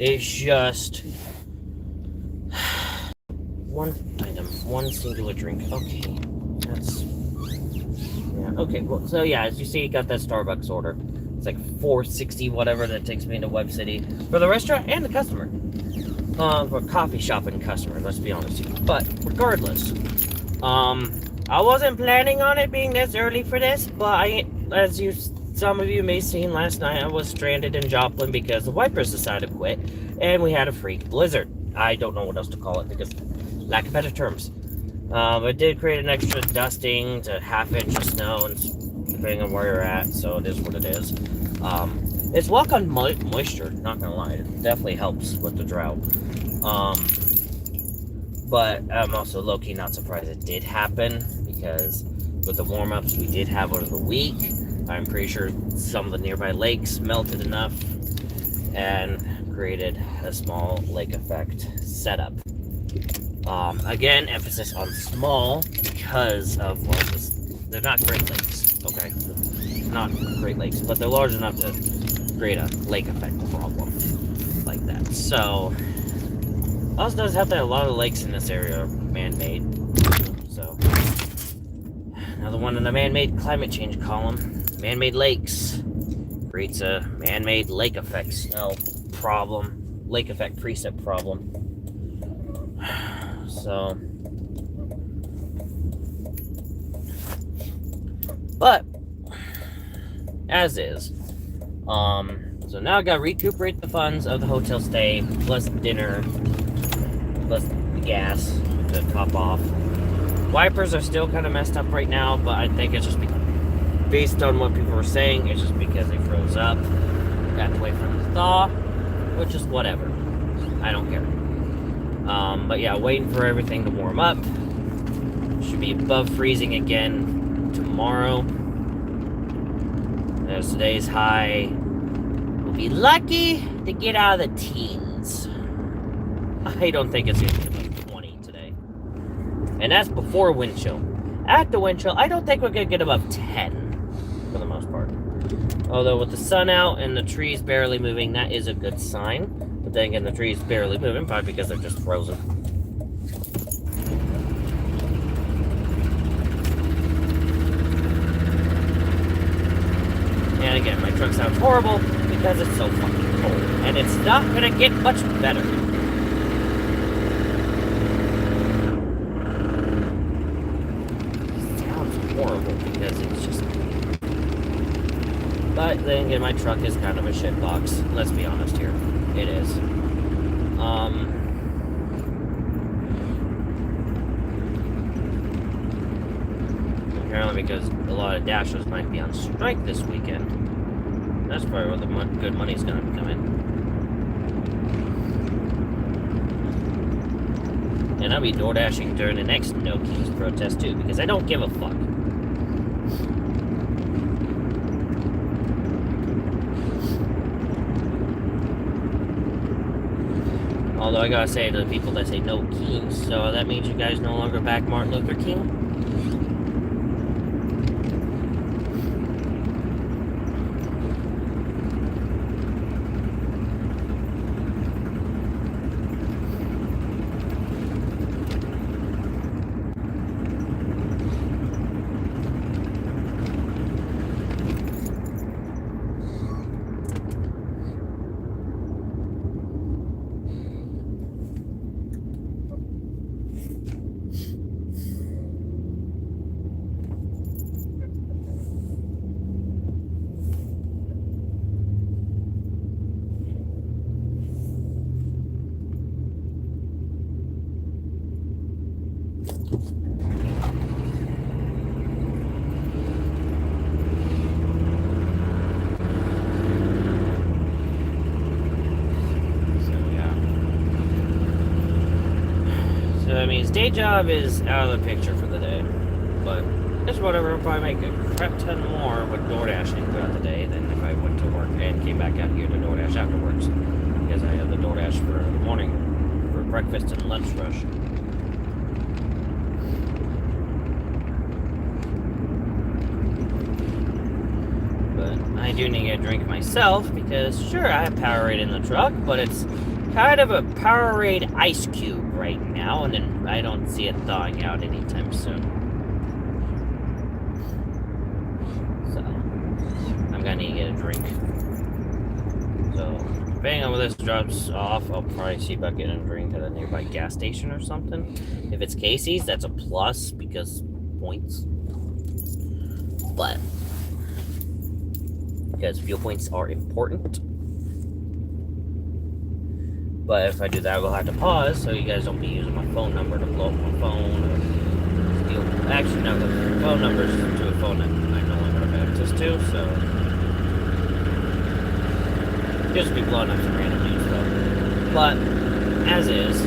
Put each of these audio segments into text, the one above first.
It's just one item, one singular drink. Okay, that's yeah. Okay, well, so yeah, as you see, you got that Starbucks order. It's like $4.60, whatever. That takes me into Web City for the restaurant and the customer. For coffee shop and customer. Let's be honest here. But regardless, I wasn't planning on it being this early for this, but some of you may have seen last night, I was stranded in Joplin because the wipers decided to quit, and we had a freak blizzard. I don't know what else to call it because lack of better terms. It did create an extra dusting to half-inch of snow, and depending on where you're at, so it is what it is. It's welcome on moisture, not gonna lie. It definitely helps with the drought. But I'm also low-key not surprised it did happen, because with the warm-ups we did have over the week, I'm pretty sure some of the nearby lakes melted enough and created a small lake effect setup. Again, emphasis on small because of, well, they're not Great Lakes, okay? Not Great Lakes, but they're large enough to create a lake effect problem like that. So, also does have that a lot of lakes in this area are man-made. So, another one in the man-made climate change column. Man-made lakes creates a man-made lake effect smell problem, lake effect precip problem. So, but as is, so now I gotta recuperate the funds of the hotel stay, plus dinner, plus the gas to top off. Wipers are still kind of messed up right now, but I think it's just based on what people were saying, it's just because they froze up, got to wait for them to thaw, which is whatever. I don't care. But yeah, waiting for everything to warm up. Should be above freezing again tomorrow. As today's high, we'll be lucky to get out of the teens. I don't think it's going to be above 20 today. And that's before wind chill. At the wind chill, I don't think we're going to get above 10 for the most part. Although with the sun out and the trees barely moving, that is a good sign. But then again, the trees barely moving, probably because they're just frozen. And again, my truck sounds horrible because it's so fucking cold. And it's not gonna get much better. It sounds horrible because it's just... But then again, my truck is kind of a shitbox. Let's be honest here. It is. Apparently because a lot of dashers might be on strike this weekend. That's probably where the good money's gonna be coming. And I'll be Doordashing during the next No Kings protest too, because I don't give a fuck. Although I gotta say to the people that say no kings, so that means you guys no longer back Martin Luther King? I mean, his day job is out of the picture for the day, but it's whatever. I'll probably make a crap ton more with Doordashing throughout the day than if I went to work and came back out here to Doordash afterwards, because I have the Doordash for the morning, for breakfast and lunch rush. But I do need to get a drink myself, because sure, I have Powerade in the truck, but it's kind of a Powerade ice cube right now, and then I don't see it thawing out anytime soon. So, I'm gonna need to get a drink. So, depending on where this drops off, I'll probably see about getting a drink at a nearby gas station or something. If it's Casey's, that's a plus because points. But, because fuel points are important. But if I do that, I will have to pause so you guys don't be using my phone number to blow up my phone or steal. Actually, no, the phone number is to a phone that I no longer have access to, so just be blowing up some random news stuff. But as is,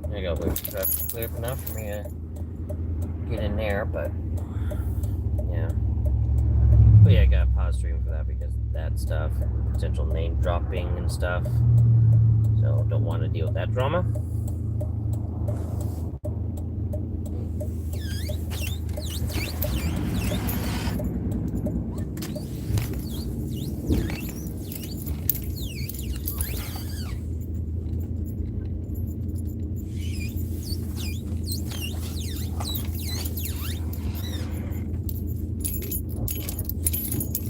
there you go. That's clear enough for me to get in there, but yeah. But yeah, I got a pause stream for that because that stuff, potential name dropping and stuff. So don't want to deal with that drama.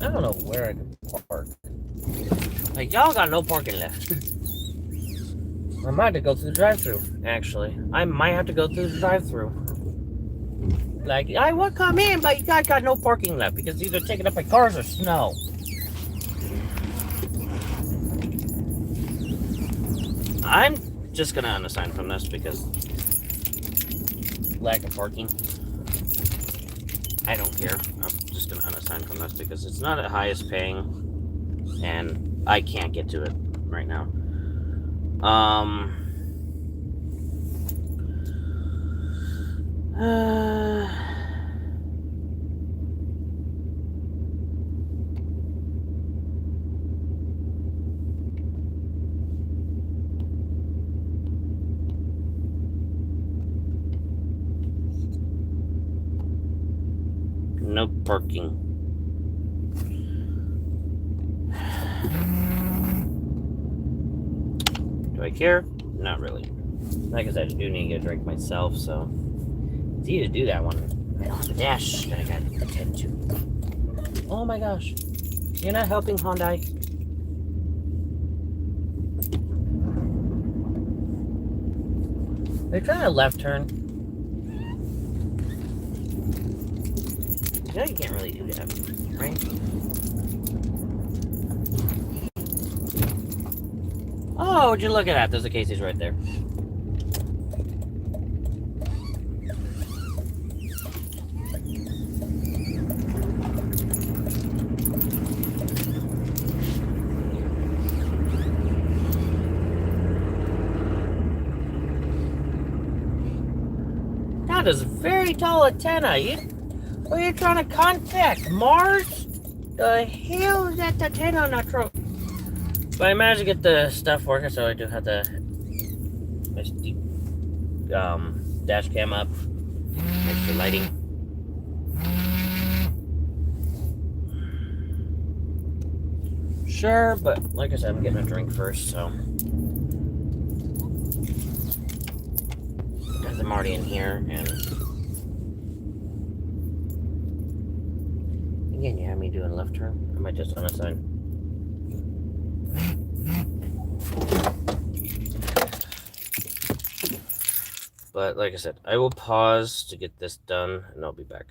I don't know where I can park. Like, y'all got no parking left. I might have to go through the drive-thru. Actually, I might have to go through the drive-thru. Like, I would come in, but you guys got no parking left because either taken up by cars or snow. I'm just gonna unassign from this because lack of parking. I don't care. I'm just gonna unassign from this because it's not the highest paying, and I can't get to it right now. No parking. Do I care? Not really. Like I said, I do need to get a drink myself, so it's easy to do that one. Oh, the dash that I gotta attend to. Oh my gosh. You're not helping, Hyundai. They're trying to left turn. You know you can't really do that, right? Oh, would you look at that? There's a Casey's right there. That is a very tall antenna. Who are you trying to contact? Mars? The hell is that antenna on that truck? But I managed to get the stuff working, so I do have the dash cam up. Extra lighting. Sure, but like I said, I'm getting a drink first, so. Because I'm already in here, and Again, you have me doing left turn. I might just unassign. But like I said, I will pause to get this done, and I'll be back.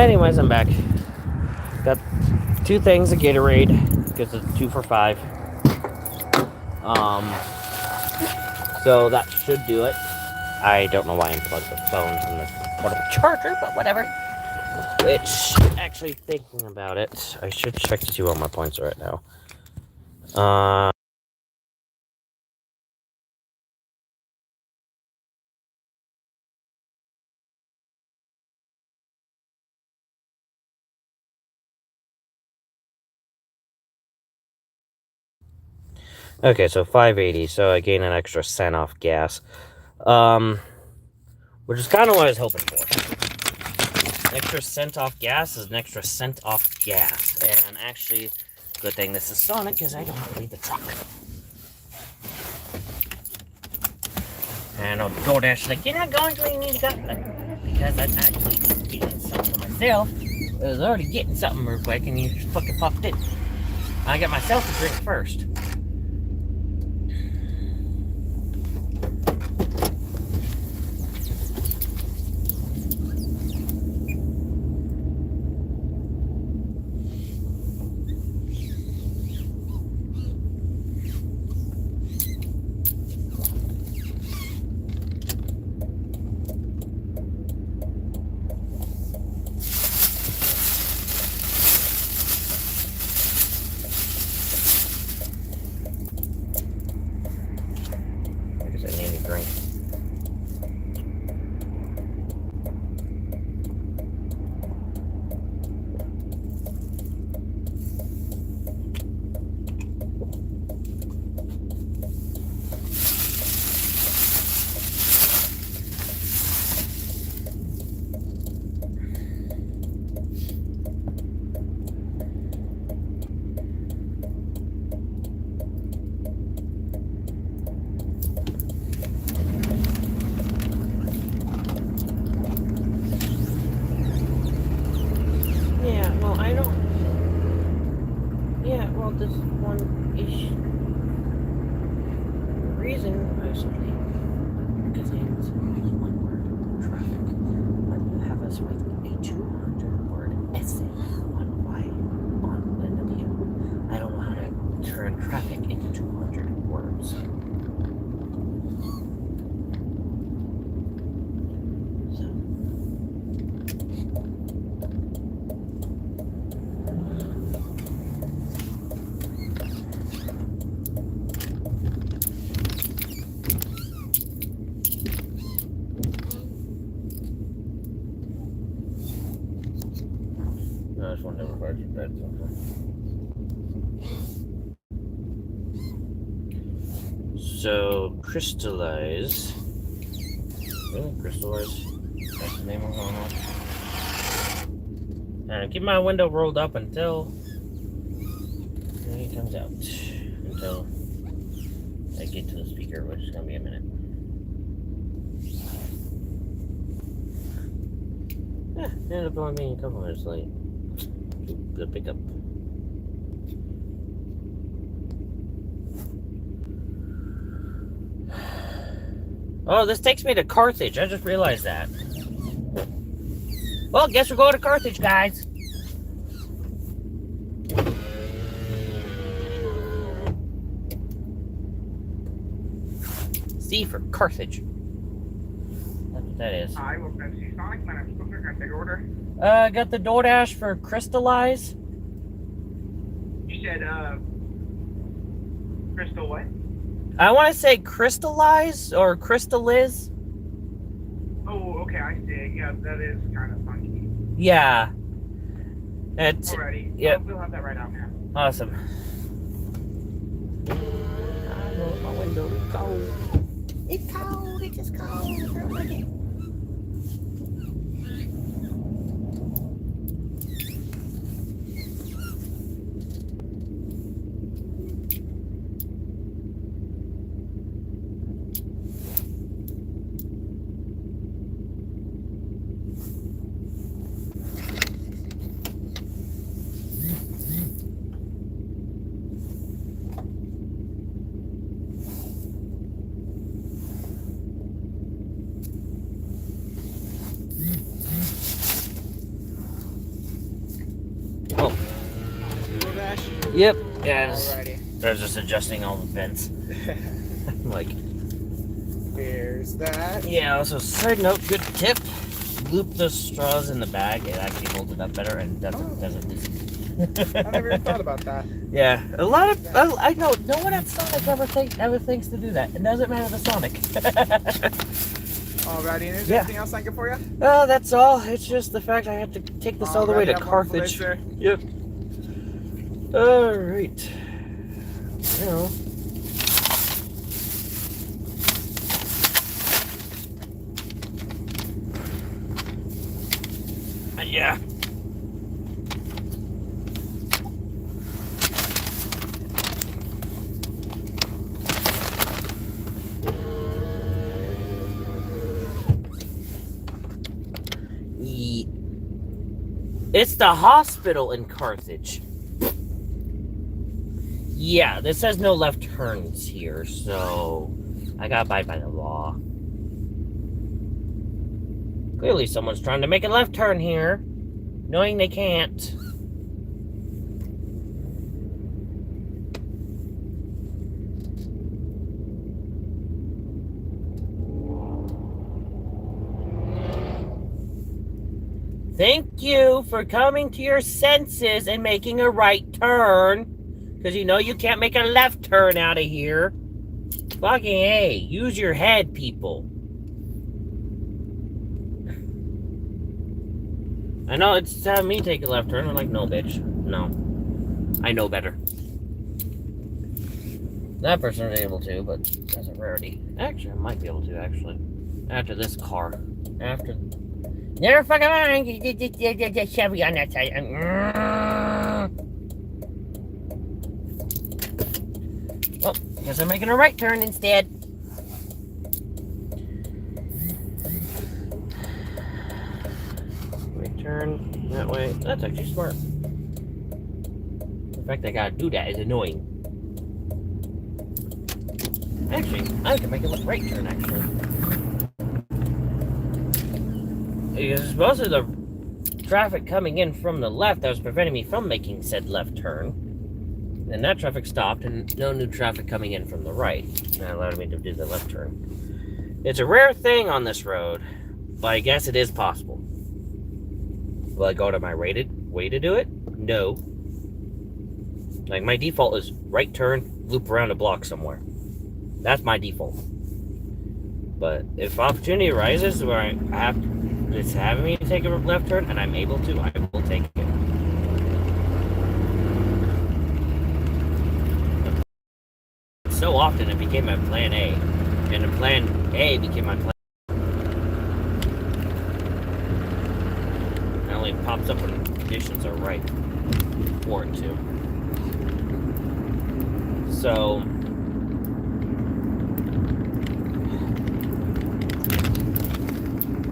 Anyways, I'm back. Got 2 things of Gatorade because it's 2 for $5. So that should do it. I don't know why I unplugged the phone from the portable charger, but whatever. Which, actually thinking about it, I should check to see what my points are right now. Okay, so 580, so I gain an extra cent off gas. Which is kind of what I was hoping for. An extra cent off gas is an extra cent off gas. And actually, good thing this is Sonic, because I don't have to leave the truck. And Doordash like, you're not going to you need to go. Because I'm actually getting something for myself. I was already getting something real quick, and you just fucking popped in. I got myself a drink first. This one ish reason mostly because it's one word traffic, but you have us write a 200-word essay on why on the video. I don't know how to turn traffic into 200 words. I just want to record your bed. So, crystallize. Really? Crystallize? That's the name of it. And keep my window rolled up until he comes out. Until I get to the speaker, which is going to be a minute. Ended up only being a couple minutes late. Good pickup. Oh, this takes me to Carthage. I just realized that. Well, guess we're going to Carthage, guys. C for Carthage. That's what that is. Hi, welcome to Sonic. My name is Booker. Can I take your order? Got the DoorDash for Crystallize. You said, Crystal what? I want to say Crystallize or Crystalliz. Oh, okay, I see. Yeah, that is kind of funky. Yeah. It's, alrighty. Yep. We'll have that right out now. Awesome. I rolled my window. It's cold. It's cold. It's just cold. smash? Yep. Yes. Alrighty. They're just adjusting all the vents. Like. There's that. Yeah. Also, side note, good tip. Loop the straws in the bag. It actually holds it up better and doesn't loosen. I never even thought about that. Yeah, a lot of I know no one at Sonic ever thinks to do that. It doesn't matter the Sonic. Alrighty, and is there anything else I can get for you? That's all. It's just the fact I have to take this all the way to Carthage. Yep. All right. Well. Yeah. It's the hospital in Carthage. Yeah, this says no left turns here, so I gotta abide by the law. Clearly someone's trying to make a left turn here, knowing they can't. Thank you for coming to your senses and making a right turn. Because you know you can't make a left turn out of here. Fucking A. Use your head, people. I know it's having me take a left turn. I'm like, no, bitch. No. I know better. That person was able to, but that's a rarity. Actually, I might be able to, actually. After this car. After... Never fucking mind. Chevy on that side. Well, guess I'm making a right turn instead. Right turn that way. That's actually smart. The fact I gotta do that is annoying. Actually, I can make a right turn, actually. Because most of the traffic coming in from the left that was preventing me from making said left turn. And that traffic stopped, and no new traffic coming in from the right. That allowed me to do the left turn. It's a rare thing on this road, but I guess it is possible. Will I go to my rated way to do it? No. Like, my default is right turn, loop around a block somewhere. That's my default. But if opportunity arises where I have to, it's having me take a left turn and I'm able to, I will take it. So often it became my plan A, and then plan A became my plan. It only pops up when conditions are right for it to. So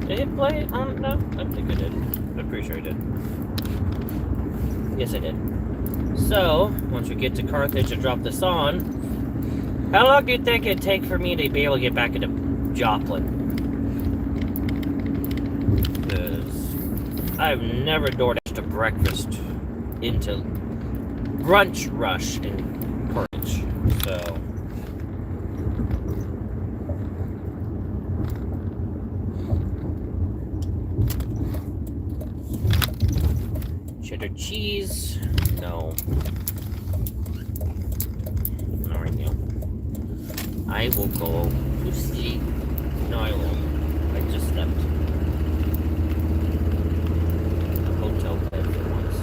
did it play? No, I think I did. I'm pretty sure I did. Yes, I did. So, once we get to Carthage and drop this on, how long do you think it'd take for me to be able to get back into Joplin? Because I've never Doordashed a breakfast into brunch rush in Carthage. So... cheddar cheese. No. Alright, now. I will go to sleep. No, I won't. I just slept. A hotel bed for once.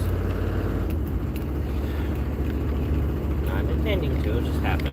Not intending to, it just happened.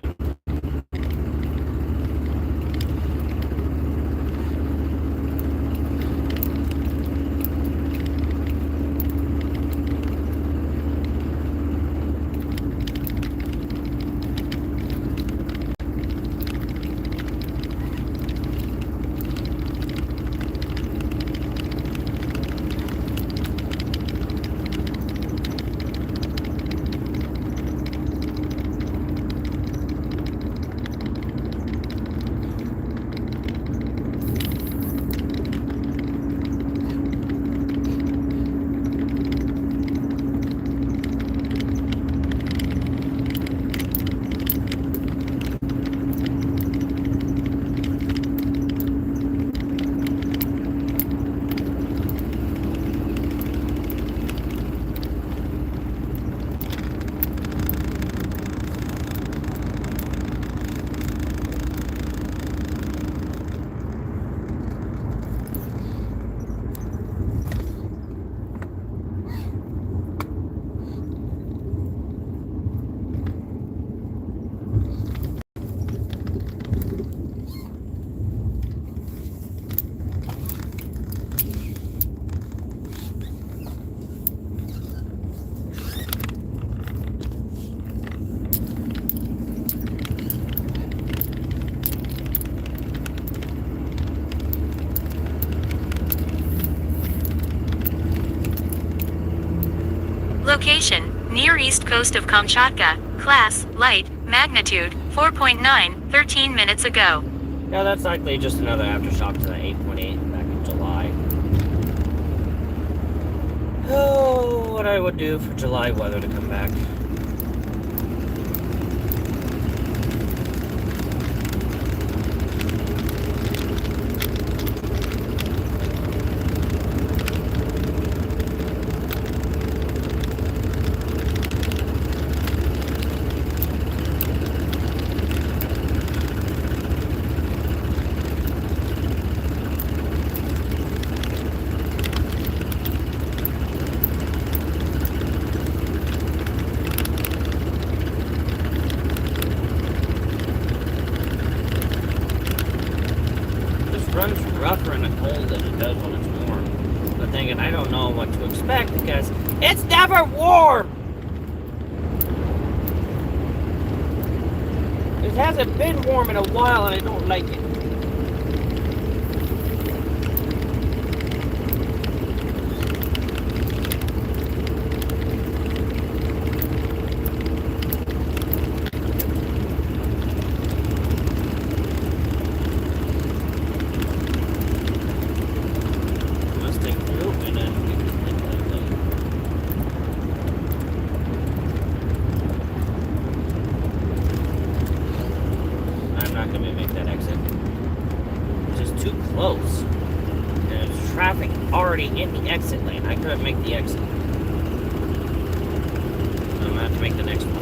Location, near east coast of Kamchatka. Class, light, magnitude, 4.9, 13 minutes ago. Yeah, that's likely just another aftershock to the 8.8 back in July. Oh, what I would do for July weather to come back. Runs rougher in the cold than it does when it's warm. But thinking I don't know what to expect because it's never warm. It hasn't been warm in a while and I don't like it. Close. There's traffic already in the exit lane. I couldn't make the exit. I'm gonna have to make the next one.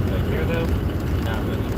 Right here though? Not really.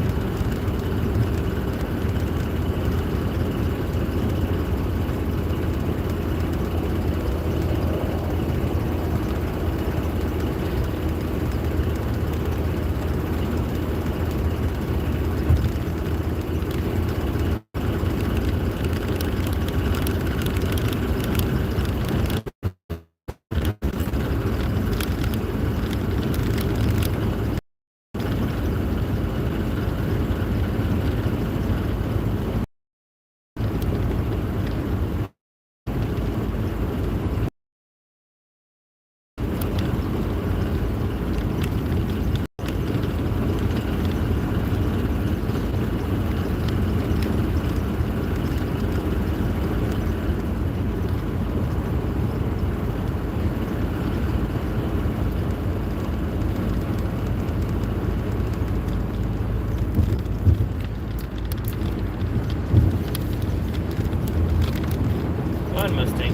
Mustang.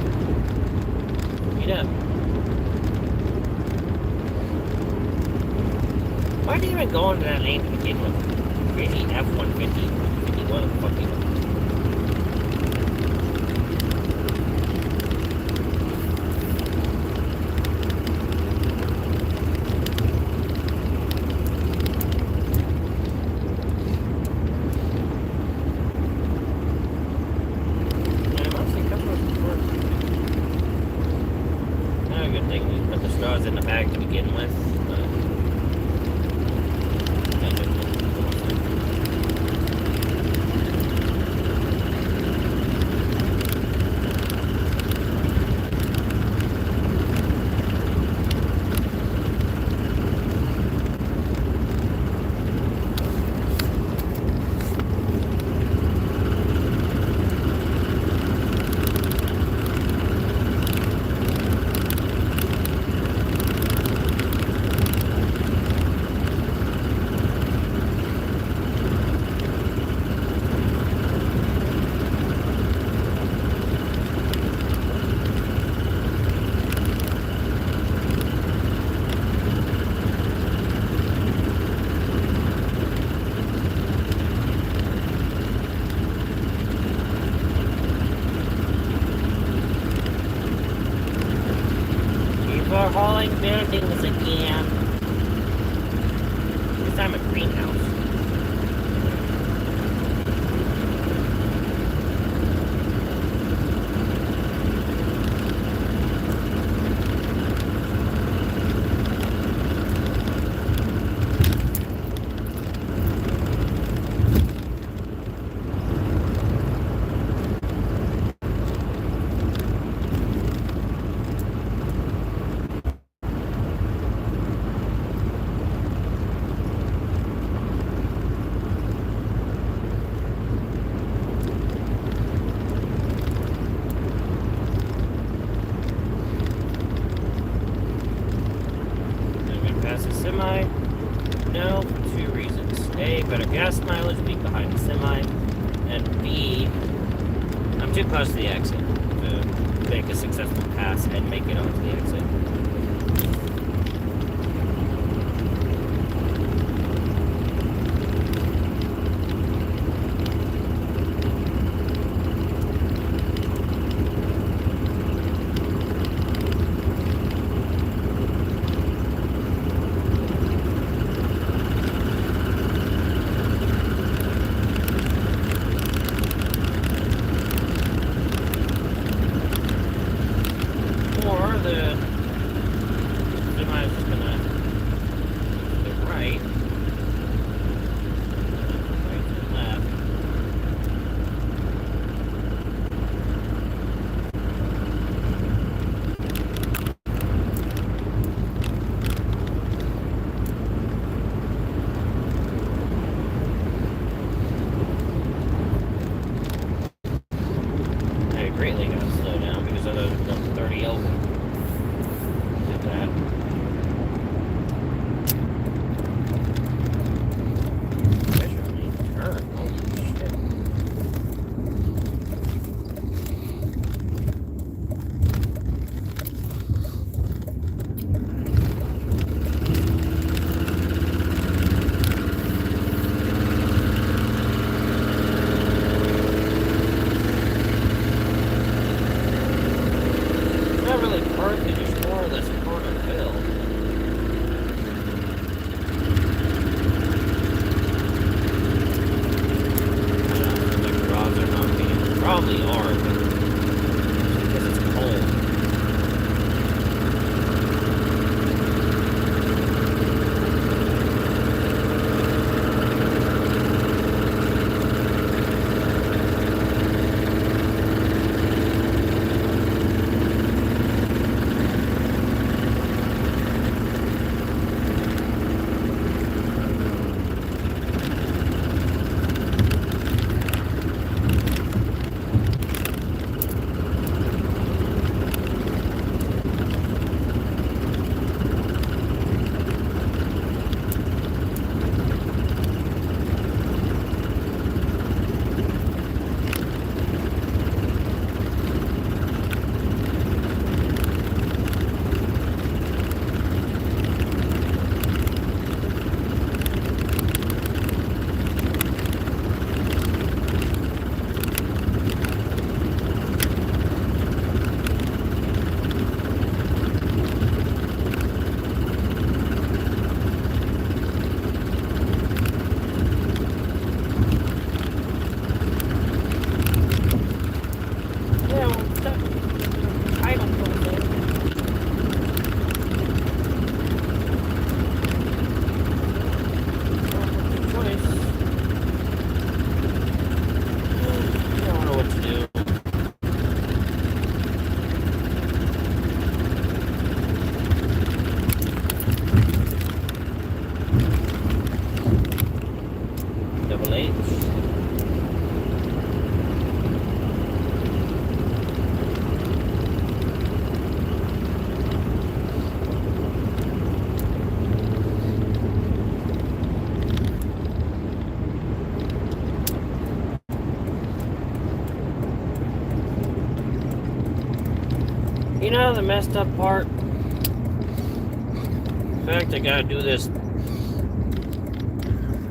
Get up. Why did you even go into that lane to begin with? Crazy F-150. 51 fucking. In the bag to begin with. We're hauling buildings again. This time a greenhouse. And B, I'm too close to the exit to make a successful pass and make it onto the exit. Or the semi is just gonna to the right to the left. I greatly gotta slow down because otherwise it's going 30 over. Did that. Visually turn. Holy shit. Not really perfect, just more or less corner filled. I don't know if the rods are not being, probably are, but because it's cold. Yeah, well, I don't know. Choice. I don't know what to do. Double H. You know the messed up part? In fact, I gotta do this.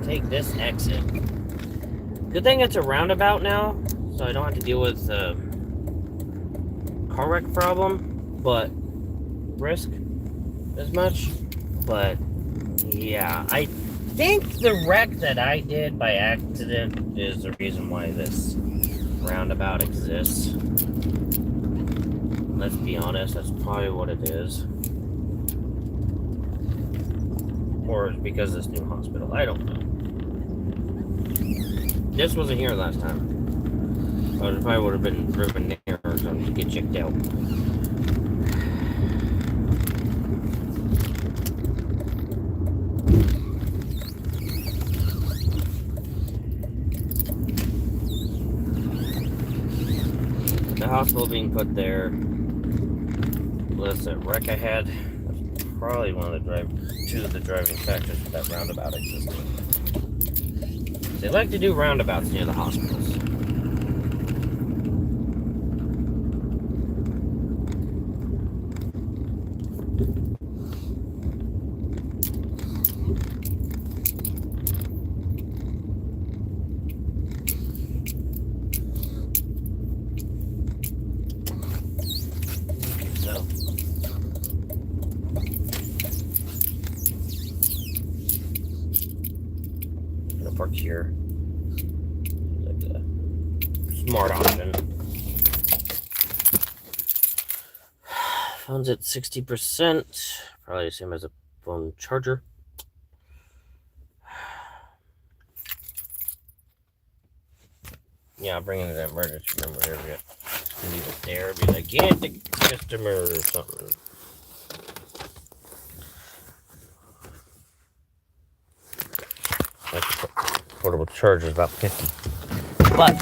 Take this exit. Good thing it's a roundabout now, so I don't have to deal with the car wreck problem, but risk as much. But yeah, I think the wreck that I did by accident is the reason why this roundabout exists. Let's be honest, that's probably what it is. Or it's because of this new hospital. I don't know. This wasn't here last time. I probably would have been driven near or something to get checked out. The hospital being put there. Plus that wreck I had. That's probably one of the driving factors for that roundabout existing. They like to do roundabouts near the hospitals. here. Like the smart option. Phone's at 60%. Probably the same as a phone charger. Yeah, I'll bring it to the emergency room, whatever it is. Leave it there, be like, yeah, the customer or something. Like portable charger is about 50. But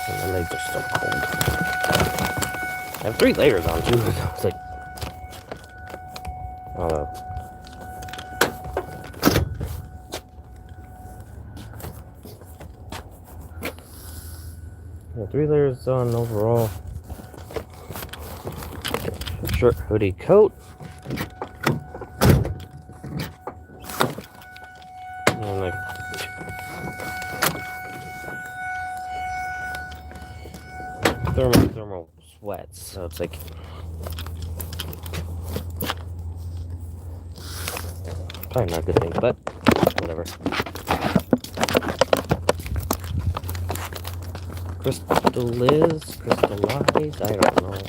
my legs are still cold. I have 3 layers on too. It's like, oh. Yeah, 3 layers on overall. Short hoodie coat. And like thermal sweats, so it's like probably not a good thing, but whatever. Crystallized, I don't know.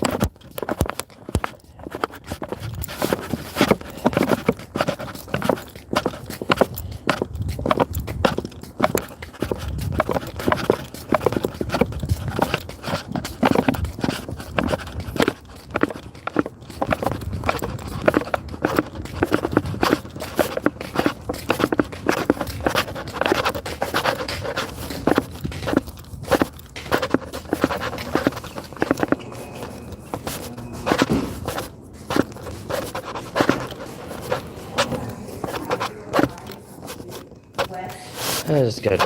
I just got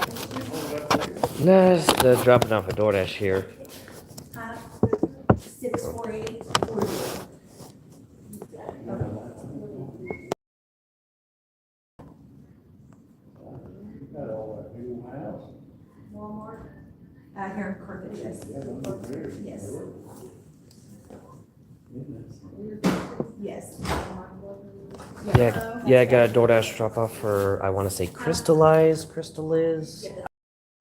dropping off a DoorDash here. 648. Walmart. Here in Carthage, yes. Yes. Yes. Yeah, I got a DoorDash drop off for, I want to say Crystallize.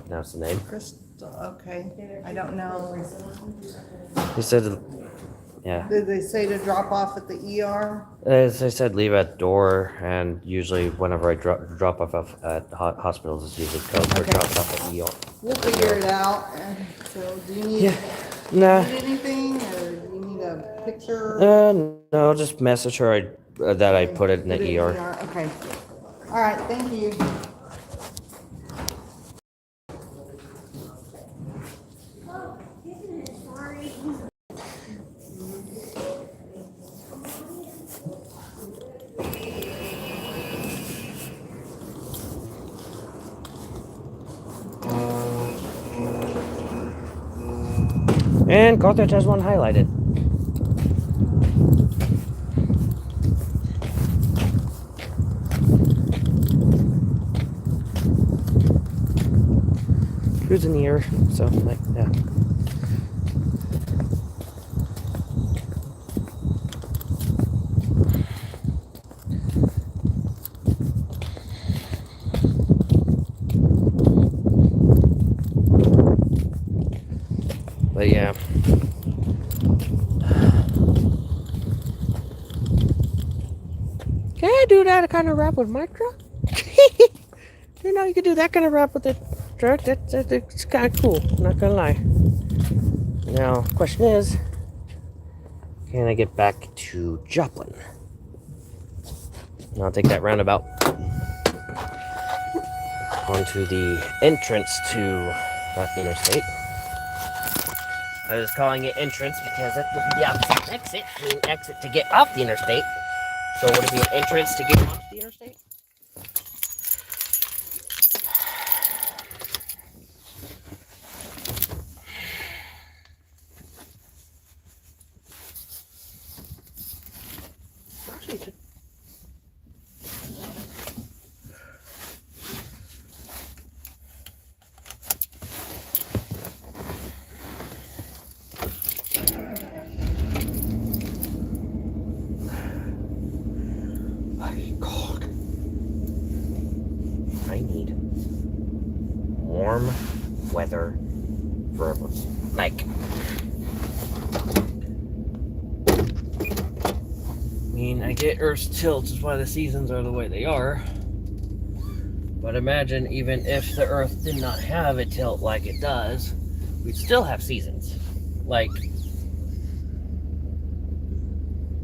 That's the name. Crystal, okay, I don't know. He said, yeah. Did they say to drop off at the ER? As I said, leave at door, and usually whenever I drop off at hospitals, it's usually code for Okay. drop off at ER. We'll figure it out. And so do you need, Nah. need anything, or do you need a picture? No, just message her that I put it in Put it the in ER. Okay. All right, thank you. And Carthage has one highlighted. Who's in the air? So, like, yeah. But yeah. Can I do that kind of rap with my truck? You know, you could do that kind of rap with the truck. It's kind of cool, not gonna lie. Now, question is, can I get back to Joplin? And I'll take that roundabout onto the entrance to that interstate. I was calling it entrance because that would be the opposite exit. I mean, exit to get off the interstate. So would it be an entrance to get off the interstate? Actually, my God. I need warm weather forever. Like, I mean, I get Earth's tilt is why the seasons are the way they are. But imagine even if the Earth did not have a tilt like it does, we'd still have seasons. Like,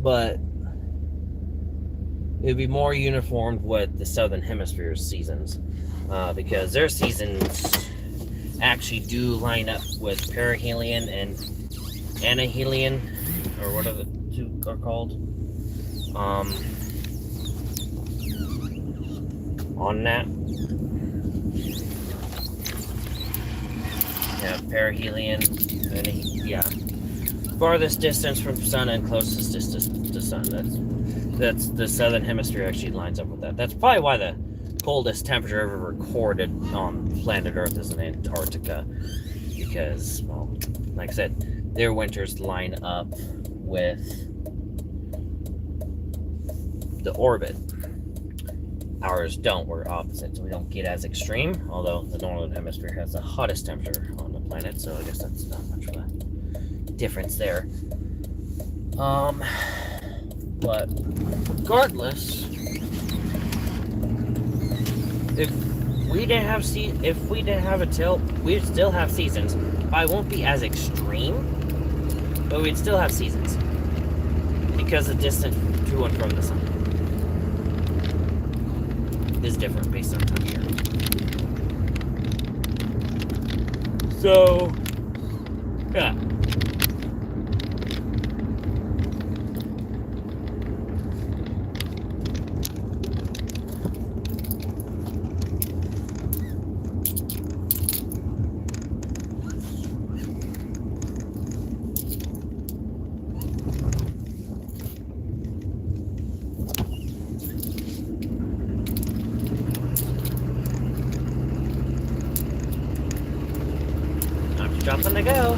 but it'd be more uniformed with the Southern Hemisphere's seasons, because their seasons actually do line up with perihelion and anahelion, or what are the two are called? On that. Yeah, perihelion, and yeah, farthest distance from sun and closest distance to sun. That's the Southern Hemisphere actually lines up with that. That's probably why the coldest temperature ever recorded on planet Earth is in Antarctica, because, well, like I said, their winters line up with the orbit. Ours don't. We're opposite, so we don't get as extreme, although the Northern Hemisphere has the hottest temperature on the planet, so I guess that's not much of a difference there. But regardless, if we didn't have a tilt, we'd still have seasons. Probably won't be as extreme, but we'd still have seasons because the distance to and from the sun is different based on time of year. So, yeah. Joplin to go.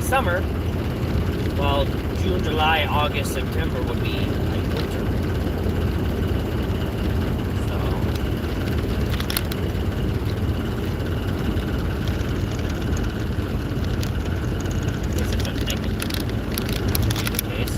Summer, while June, July, August, September would be like winter. So, this is what I'm thinking. The case.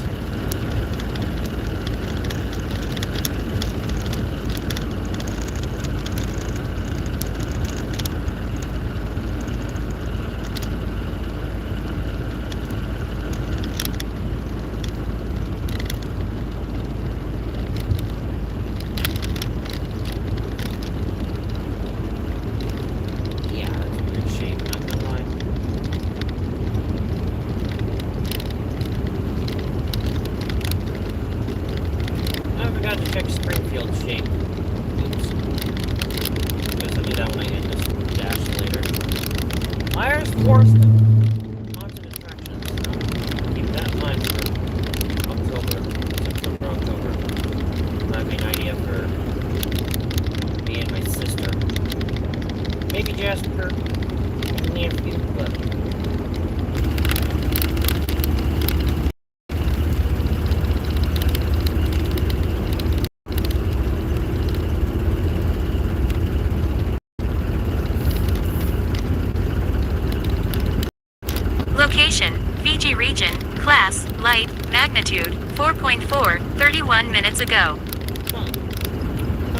Location, Fiji region, class, light, magnitude, 4.4, 31 minutes ago.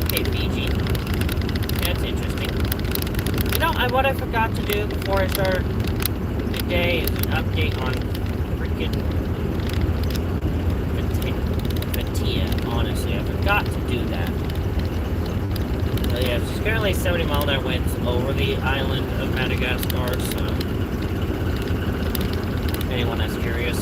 Okay, Fiji. That's interesting. You know, what I forgot to do before I started today is an update on freaking Fatia, honestly. I forgot to do that. But yeah, it's currently 70 mile an hour winds over the island of Madagascar, so anyone that's curious.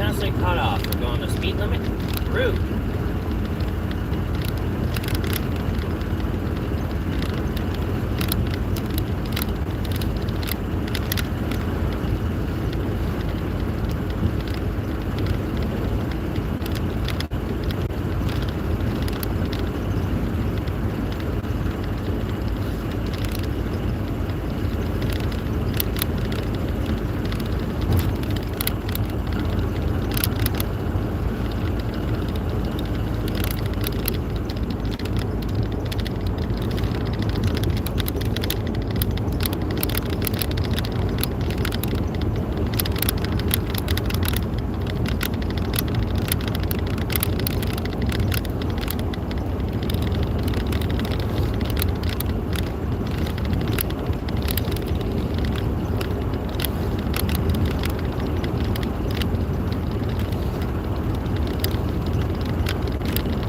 constantly cut off. We're going the speed limit. Rude.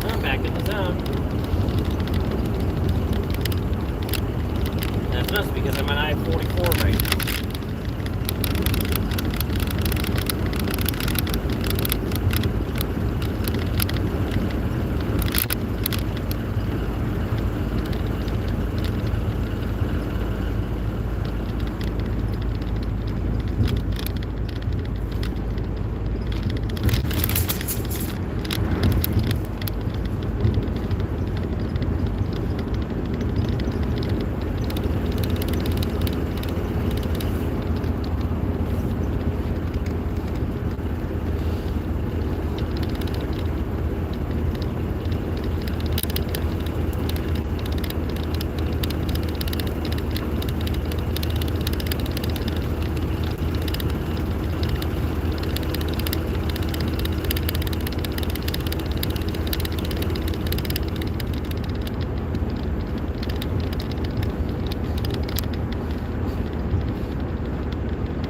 I'm back in the zone. That's must because I'm on I-44 right now.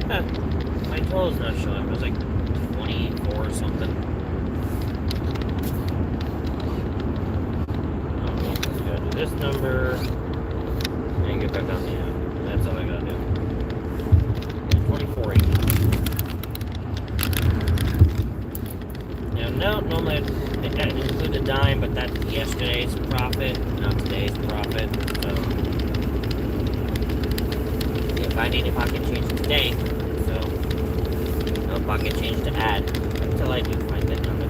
Huh. My total's not showing. It was like 24 or something. Okay, so we gotta do this number. And get back on the app. That's all I gotta do. 2480. Now, no, normally it doesn't include a dime, but that's yesterday's profit, not today's profit. So, if I need a pocket change today, so no pocket change to add until I do find that number.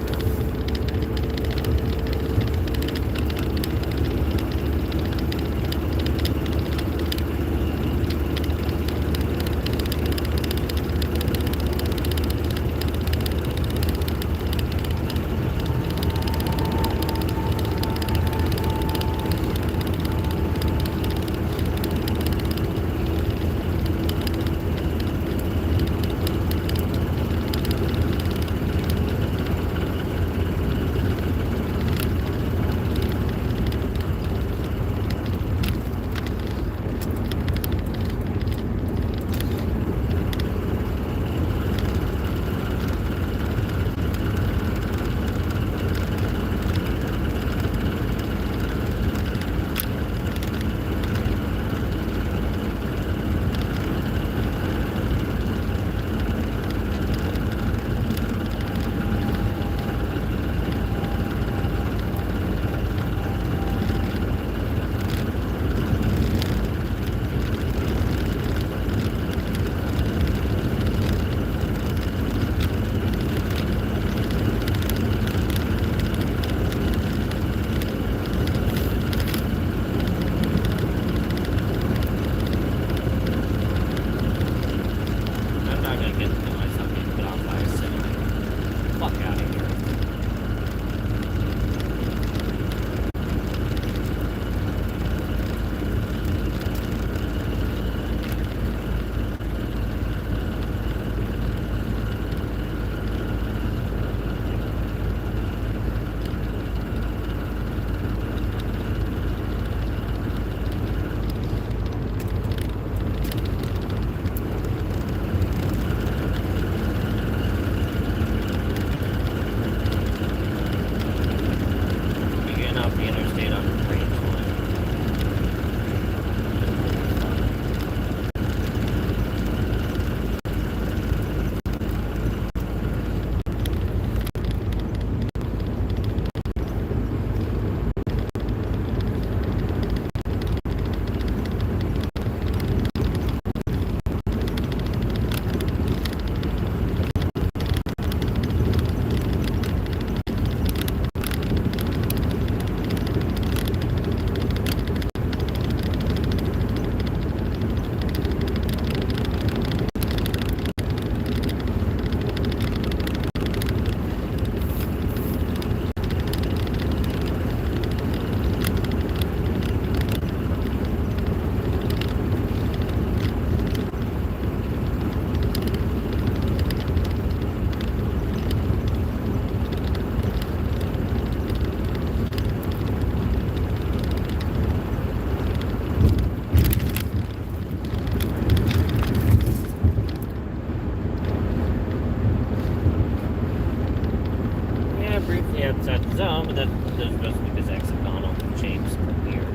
be outside the zone, but there's supposed to be this exit gone on the shapes. Weird.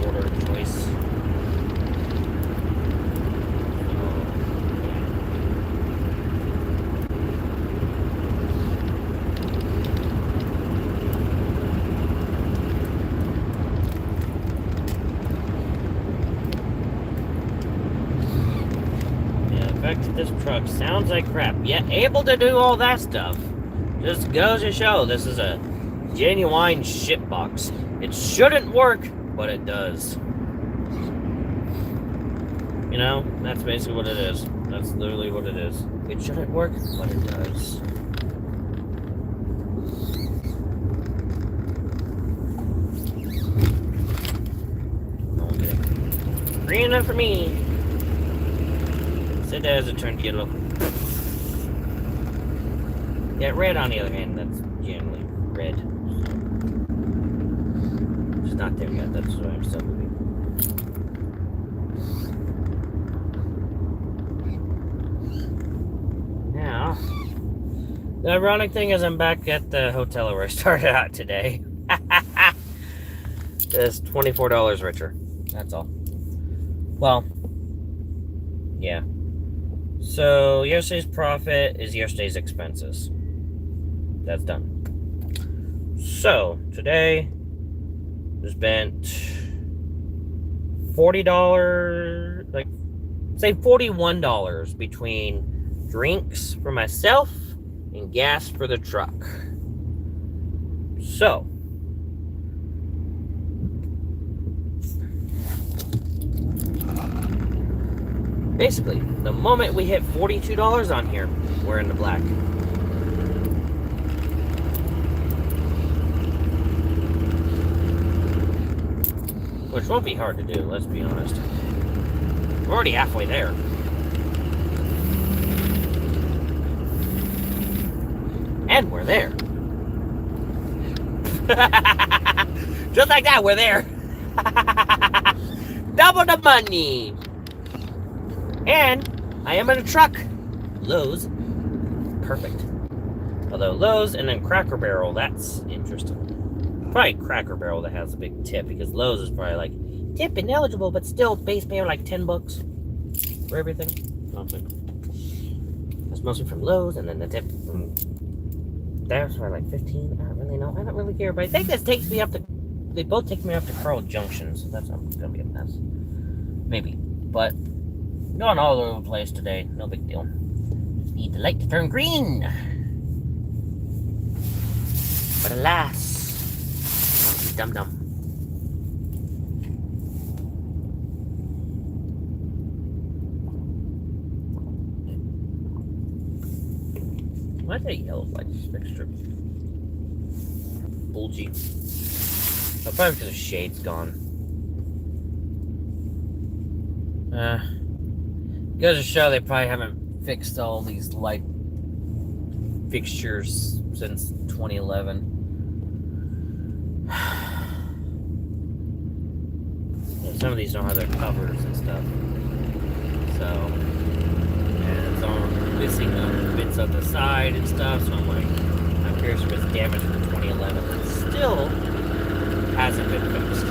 Order choice. This truck sounds like crap, yet able to do all that stuff. Just goes to show this is a genuine shitbox. It shouldn't work, but it does. You know, that's basically what it is. That's literally what it is. It shouldn't work, but it does. Okay. Green enough for me. It has it turned yellow. Yeah, red on the other hand, that's generally red. It's not there yet, that's why I'm still moving. Now, the ironic thing is I'm back at the hotel where I started out today. It's $24 richer. That's all. Well, yeah. So, yesterday's profit is yesterday's expenses. That's done. So, today, I spent $40, like, say $41 between drinks for myself and gas for the truck. So, basically, the moment we hit $42 on here, we're in the black. Which won't be hard to do, let's be honest. We're already halfway there. And we're there. Just like that, we're there. Double the money. And I am in a truck. Lowe's. Perfect. Although Lowe's and then Cracker Barrel, that's interesting. Probably Cracker Barrel that has a big tip, because Lowe's is probably like tip ineligible, but still base pay like $10 for everything. That's mostly from Lowe's, and then the tip from there's probably like 15. I don't really know. I don't really care, but I think this takes me up to. They both take me up to Carl Junction, so that's gonna be a mess. Maybe, but. Going all over the place today. No big deal. Just need the light to turn green. But alas, not dum-dum. Why is that yellow light fixture bulgy? Oh, probably because the shade's gone. Goes to show they probably haven't fixed all these light fixtures since 2011. Yeah, some of these don't have their covers and stuff. So, and some are missing bits of the side and stuff. So I'm like, I'm curious if it's damage from 2011 that still hasn't been fixed.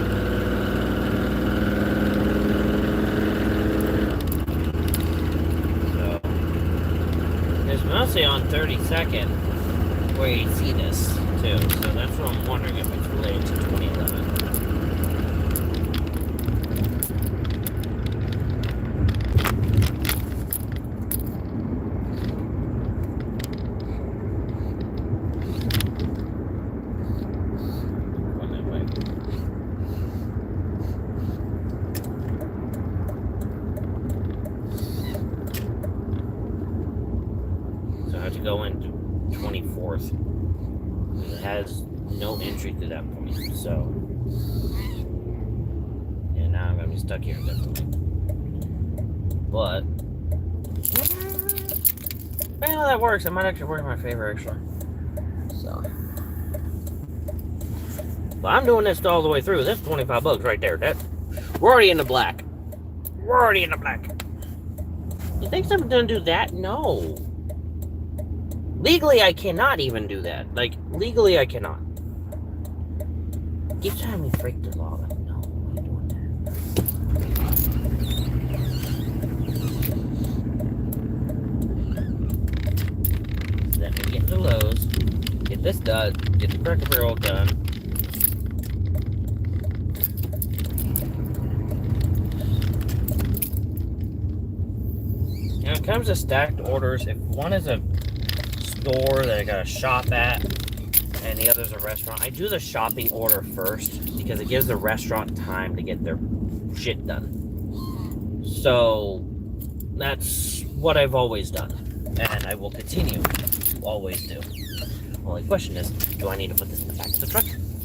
Mostly on 32nd where you see this too, so that's what I'm wondering if it's related to 2011. Go into 24th. It has no entry to that point, so yeah, now I'm gonna be stuck here definitely. But depending on how that works, it might actually work in my favor actually. So, but I'm doing this all the way through. That's $25 right there. That we're already in the black. We're already in the black. You think someone's gonna do that? No. Legally, I cannot even do that. Like, legally, I cannot. Keep telling me break the law. Like, no, I'm not doing that. Let me get to Lowe's. Get this done. Get the Cracker Barrel done. When it comes to stacked orders, if one is a store that I gotta shop at and the other's a restaurant, I do the shopping order first because it gives the restaurant time to get their shit done. So that's what I've always done, and I will continue to always do. Only question is, do I need to put this in the back of the truck,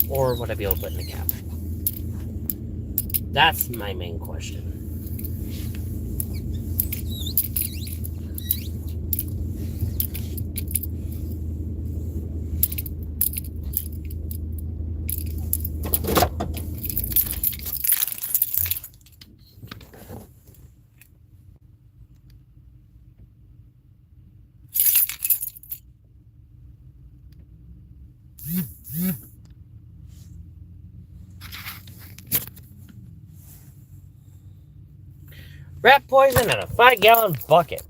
or would I be able to put it in the cab? That's my main question. Rat poison in a 5-gallon bucket.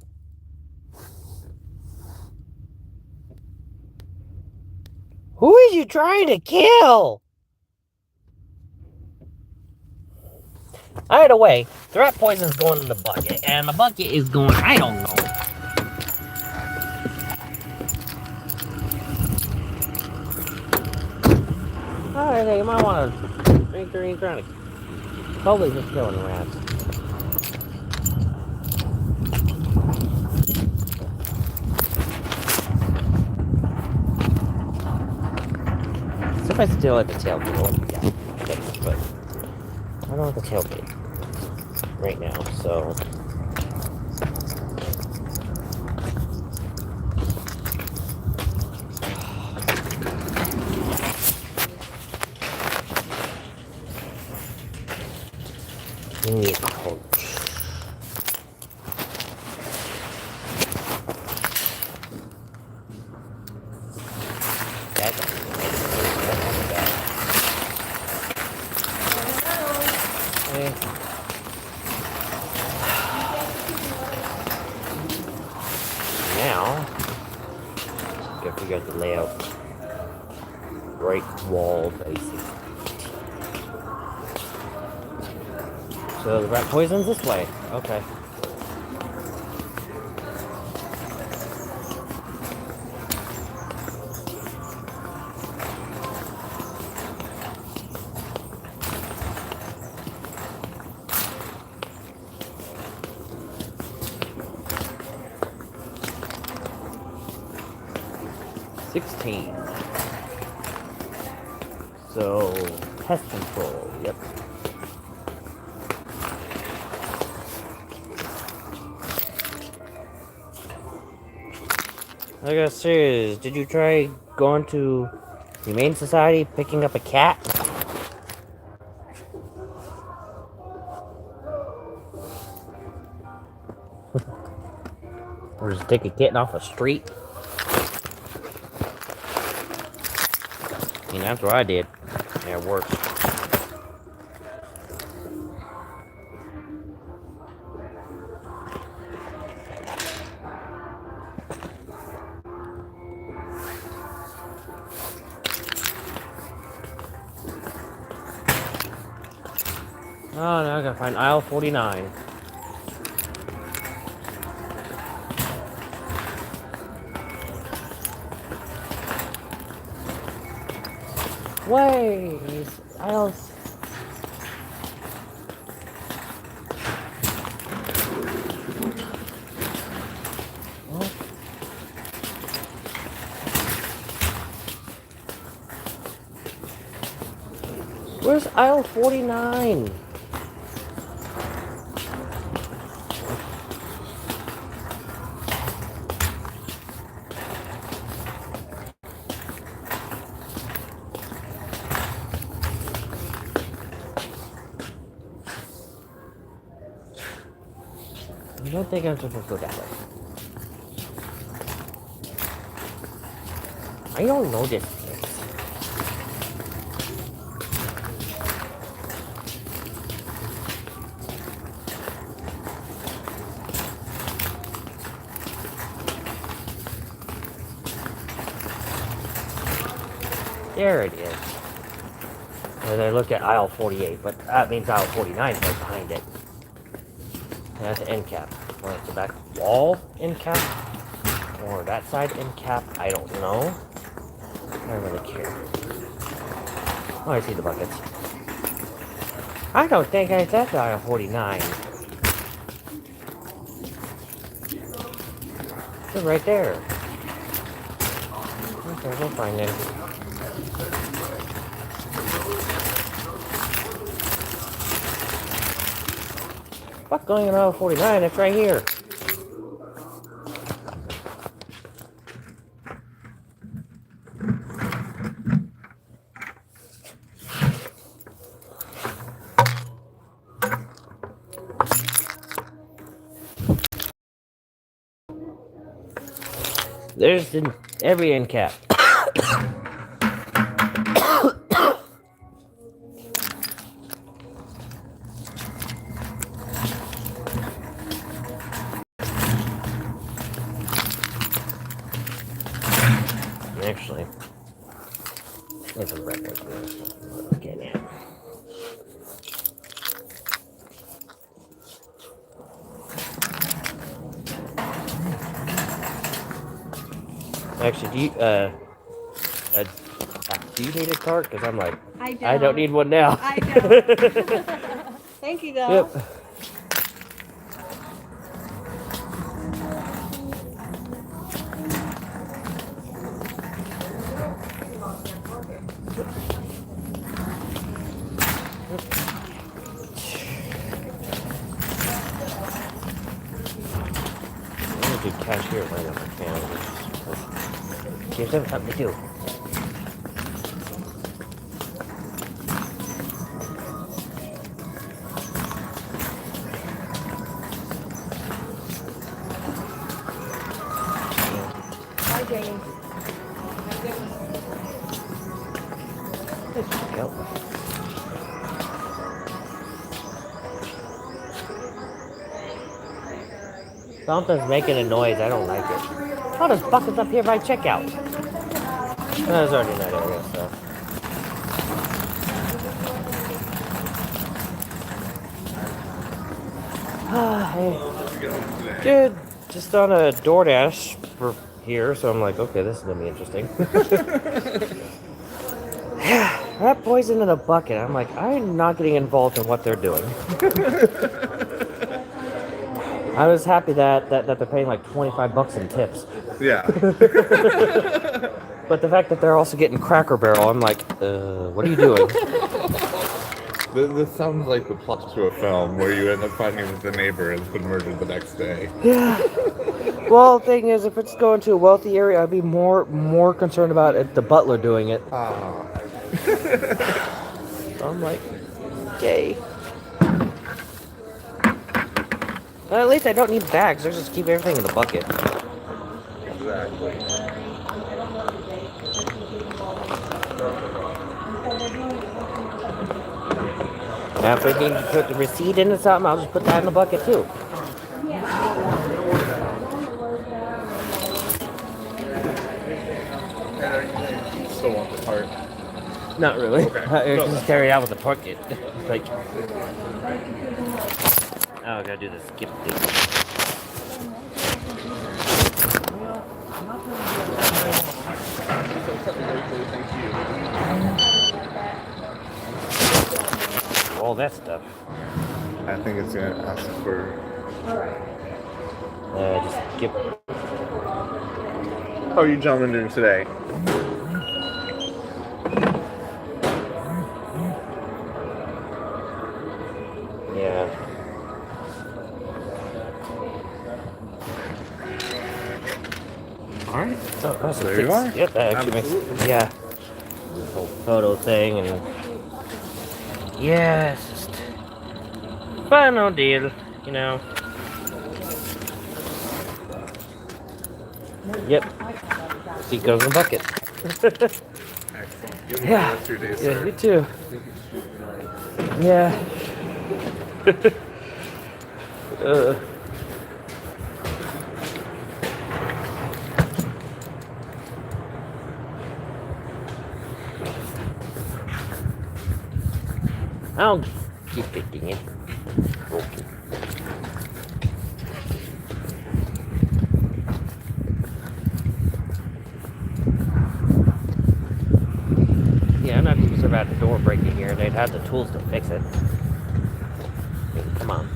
Who are you trying to kill? Either way, the rat poison's going in the bucket, and the bucket is going, I don't know. Alright, you might want to make sure he's trying to totally just killing rats. So if I still at the tailgate, yeah, okay, but I don't have the tailgate right now, so. Give me a coach. Now, gotta figure out the layout. Right wall, basically. So the rat poison's this way. Okay. So, pest control, yep. I gotta say, did you try going to Humane Society, picking up a cat? Or just take a kitten off a street? I mean, that's what I did. Yeah, it works. Oh, now I gotta find aisle 49. Wait, aisles. What? Where's aisle 49? I don't think I'm supposed to go that way. I don't know this. There it is. And I looked at aisle 48, but that means aisle 49 is right behind it. And that's the end cap. Or it's the back wall end cap. Or that side end cap. I don't know. I don't really care. Oh, I see the buckets. I don't think it's at aisle 49. It's right there. Okay, we'll find it. What's going on aisle 49? It's right here. There's in every end cap. Actually, there's a record here. Okay, now. Actually, do you need a cart? Because I'm like, I don't need one now. I don't. Thank you, though. Yep. I'm gonna do cashier right on my camera. Gives them something to do. Hi, Jane. There you go. Something's making a noise. I don't like it. Oh, there's buckets up here by checkout. Oh, there's already in that area, so. Hey. Dude, just on a Doordash for here, so I'm like, okay, this is gonna be interesting. That poison in a bucket. I'm like, I'm not getting involved in what they're doing. I was happy that they're paying like $25 in tips. Yeah. But the fact that they're also getting Cracker Barrel, I'm like, what are you doing? This sounds like the plot to a film where you end up finding that the neighbor has been murdered the next day. Yeah. Well, the thing is, if it's going to a wealthy area, I'd be more concerned about the butler doing it. So I'm like, okay. Well, at least I don't need bags. I just keep everything in the bucket. Exactly. Now, if I need to put the receipt into something, I'll just put that in the bucket too. Still want the part. Not really. Okay. I just carry it out with the bucket. Like, oh, I gotta do this skip thing. All that stuff. I think it's gonna ask for. Just skip. How are you gentlemen doing today? Yeah. All right. So that's There you are. Yep, that actually makes. Yeah. This whole photo thing and. Yeah, it's just. But no deal, you know. Yep. Seat goes in the bucket. Excellent. You have a good Yeah. rest of your day, Yeah, sir. you too. Yeah. I'll keep picking it. Okay. Yeah, I'm not too concerned about the door breaking here. They'd have the tools to fix it. I mean, come on.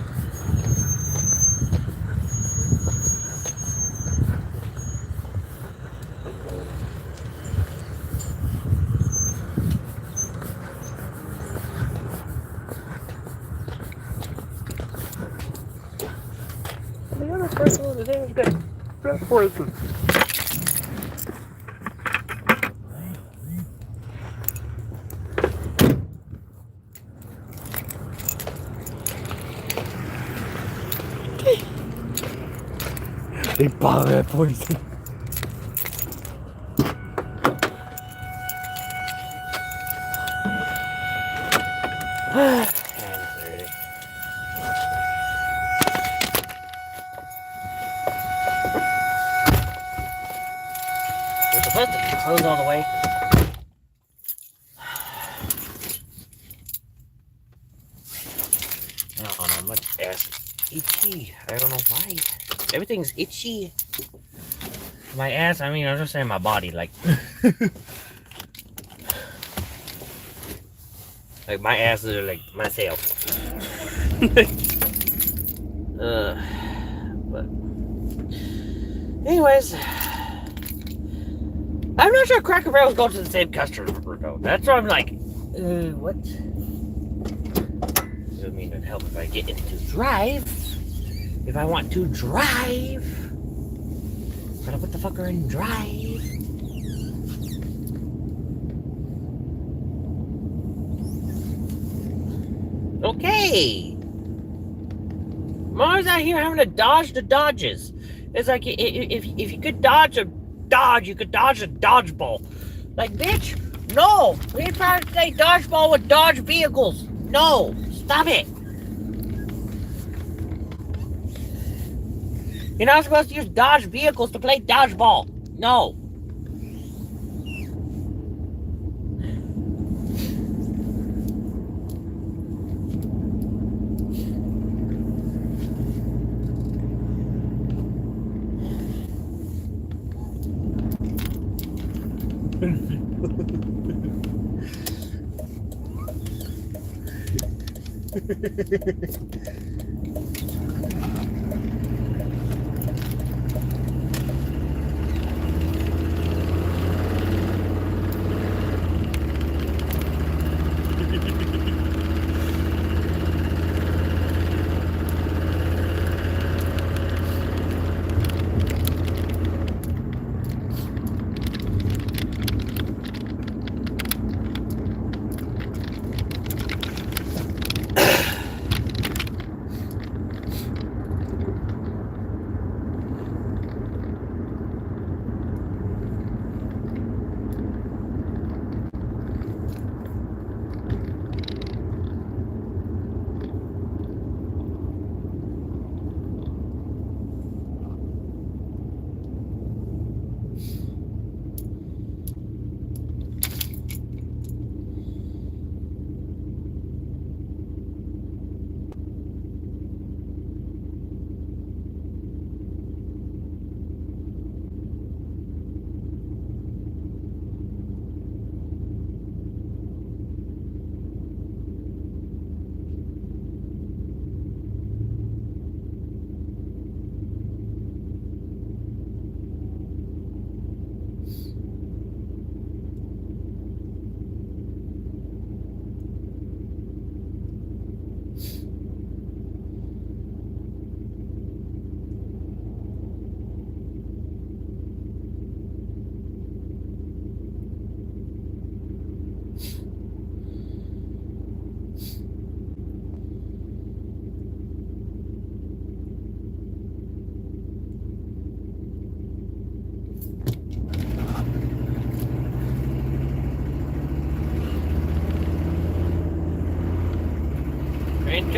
The other person over there is good. That person. They bought that poison. We're supposed to close all the way. I don't know, my ass is itchy. I don't know why. Everything's itchy. My ass, I mean, I'm just saying my body, like. Like, my ass is like myself. But. Anyways. I'm not sure Cracker Barrel's going to the same customer, though. That's why I'm like, what? It would mean it'd help if I get it to drive. If I want to drive. Gotta put the fucker in drive. Okay. I'm always out here having to dodge the dodges. It's like if you could dodge a dodge, you could dodge a dodgeball. Like, bitch, no. We ain't trying to play dodgeball with dodge vehicles. No. Stop it. You're not supposed to use dodge vehicles to play dodgeball. No.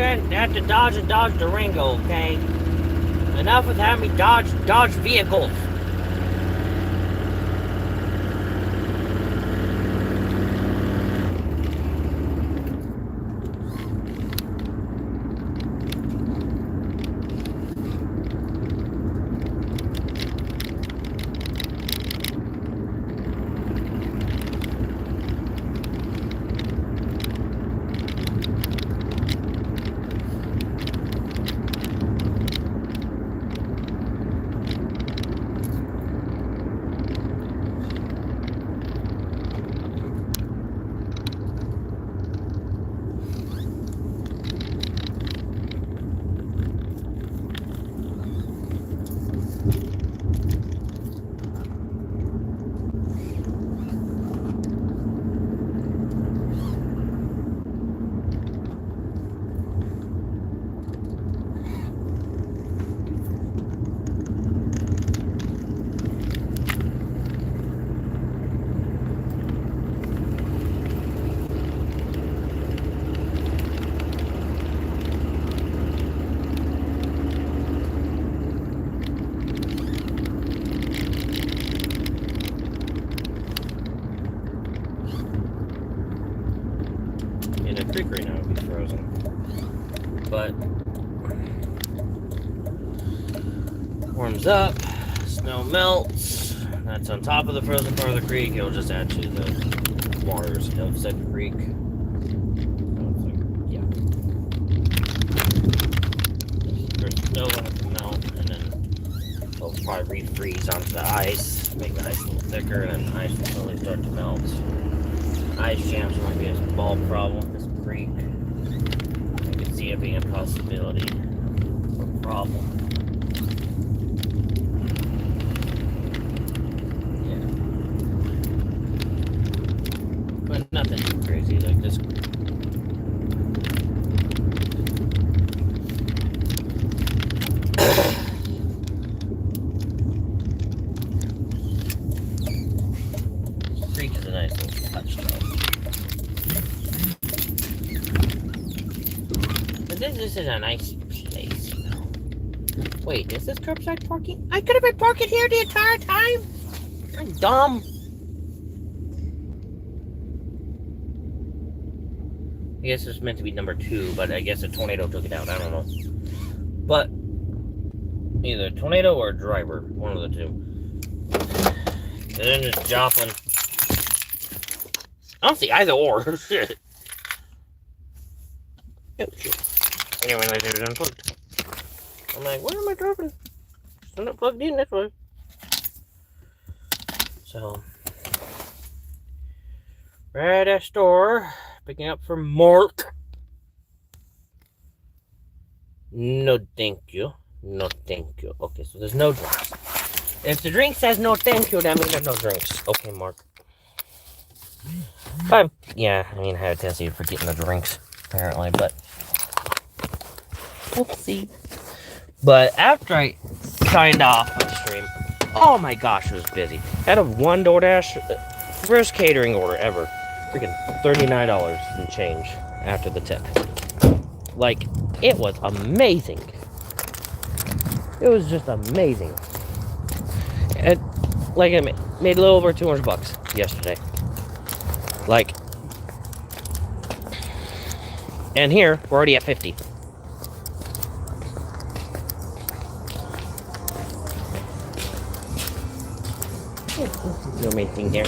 have to dodge and dodge Durango, okay? Enough with having me dodge vehicles. Creek right now would be frozen. But warms up, snow melts, that's on top of the frozen part of the creek. It'll just add to the waters of said creek. So yeah. There's snow will have to melt, and then it'll probably refreeze onto the ice, make the ice a little thicker, and then the ice will slowly start to melt. Ice jams might be a small problem with this creek. I could see it being a possibility or problem. Yeah. But nothing too crazy like this. Creek is a nice little touch though. This is a nice place. Wait, is this curbside parking? I could have been parking here the entire time. I'm dumb. I guess it's meant to be number 2, but I guess a tornado took it out. I don't know. But either a tornado or a driver, one of the two. Then it's Joplin. I don't see either or. Shit. Oh shit. Anyway, like it was unplugged. I'm like, where am I dropping? It's not plugged in, that's why. So, right at store, picking up for Mark. No, thank you. No, thank you. Okay, so there's no drinks. If the drink says no, thank you, that means there's no drinks. Okay, Mark. Yeah, I mean, I had a tendency of forgetting the drinks, apparently, but. Oopsie. But after I signed off with the stream, oh my gosh, it was busy. Out of one DoorDash, first catering order ever, freaking $39 and change after the tip. Like, it was amazing. It was just amazing. And, like, I made a little over $200 yesterday. Like, and here, we're already at 50. No main thing here.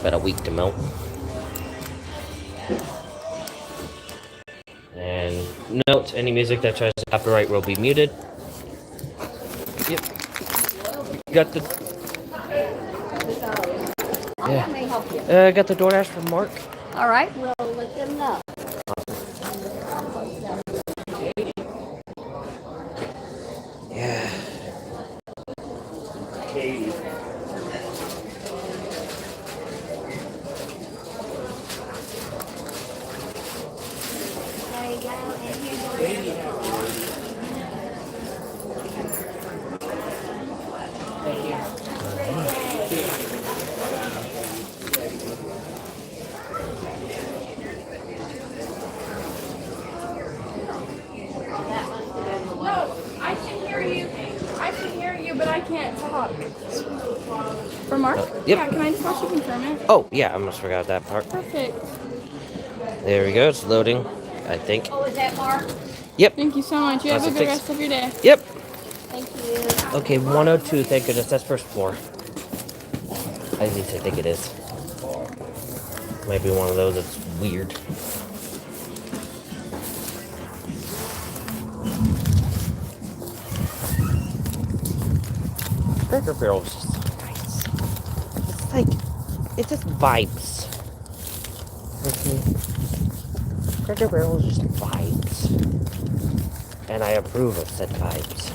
About a week to melt. And note, any music that tries to copyright will be muted. Yep. Got the. Yeah. Got the DoorDash from Mark. All right, we'll let them know. Yeah. Katie. but I can't talk. For Mark? Yep. Yeah, can I just watch you confirm it? Oh, yeah, I almost forgot that part. Perfect. There we go. It's loading, I think. Oh, is that Mark? Yep. Thank you so much. You have a good rest of your day. Yep. Thank you. Okay, 102. Thank goodness. That's first floor. At least I think it is. Might be one of those that's weird. Cracker Barrel is just so nice. It's like, it's just vibes. Okay. Cracker Barrel is just vibes. And I approve of said vibes.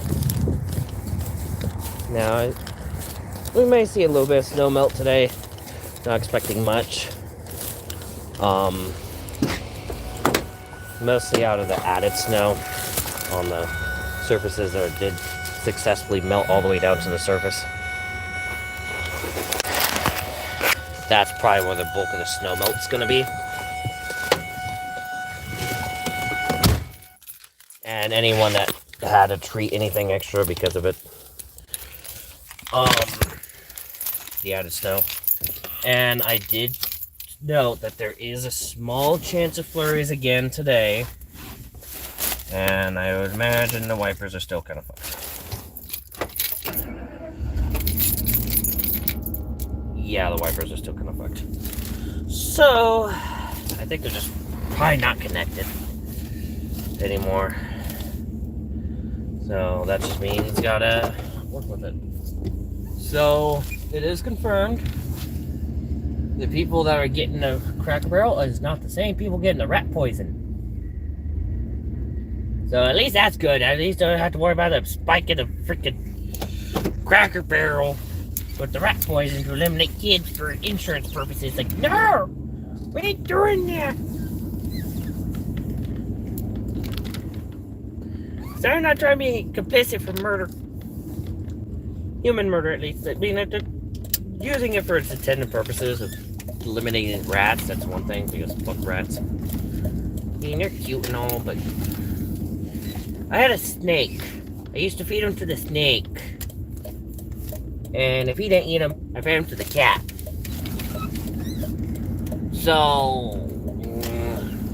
Now, we may see a little bit of snow melt today. Not expecting much. Mostly out of the added snow on the surfaces that did successfully melt all the way down to the surface. That's probably where the bulk of the snow melt's gonna be. And anyone that had to treat anything extra because of it. The added snow. And I did note that there is a small chance of flurries again today. And I would imagine the wipers are still kind of fucked. Yeah, the wipers are still kind of fucked. So, I think they're just probably not connected anymore. So, that just means gotta work with it. So, it is confirmed. The people that are getting the Cracker Barrel is not the same people getting the rat poison. So at least that's good. At least I don't have to worry about the spike in the freaking Cracker Barrel with the rat poison to eliminate kids for insurance purposes. Like, no! We ain't doing that! So I'm not trying to be complicit for murder. Human murder, at least. I mean, they're using it for its intended purposes of eliminating rats. That's one thing, because fuck rats. I mean, they're cute and all, but I had a snake. I used to feed him to the snake. And if he didn't eat him, I fed him to the cat. So,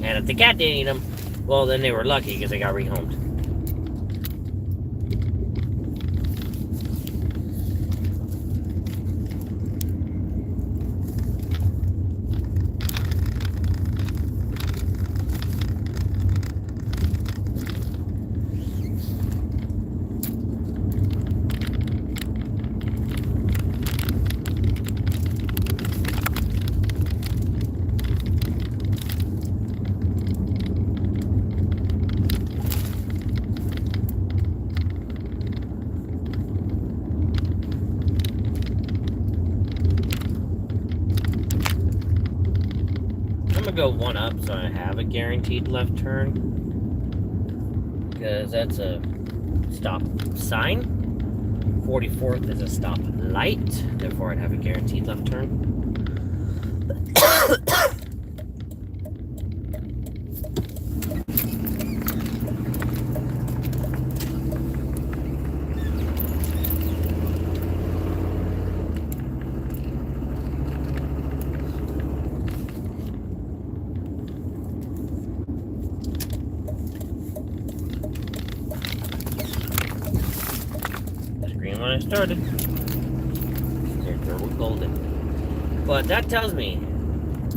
and if the cat didn't eat him, well, then they were lucky because they got rehomed. Go one up so I have a guaranteed left turn, because that's a stop sign. 44th is a stop light, therefore I'd have a guaranteed left turn. When I started, they're golden. But that tells me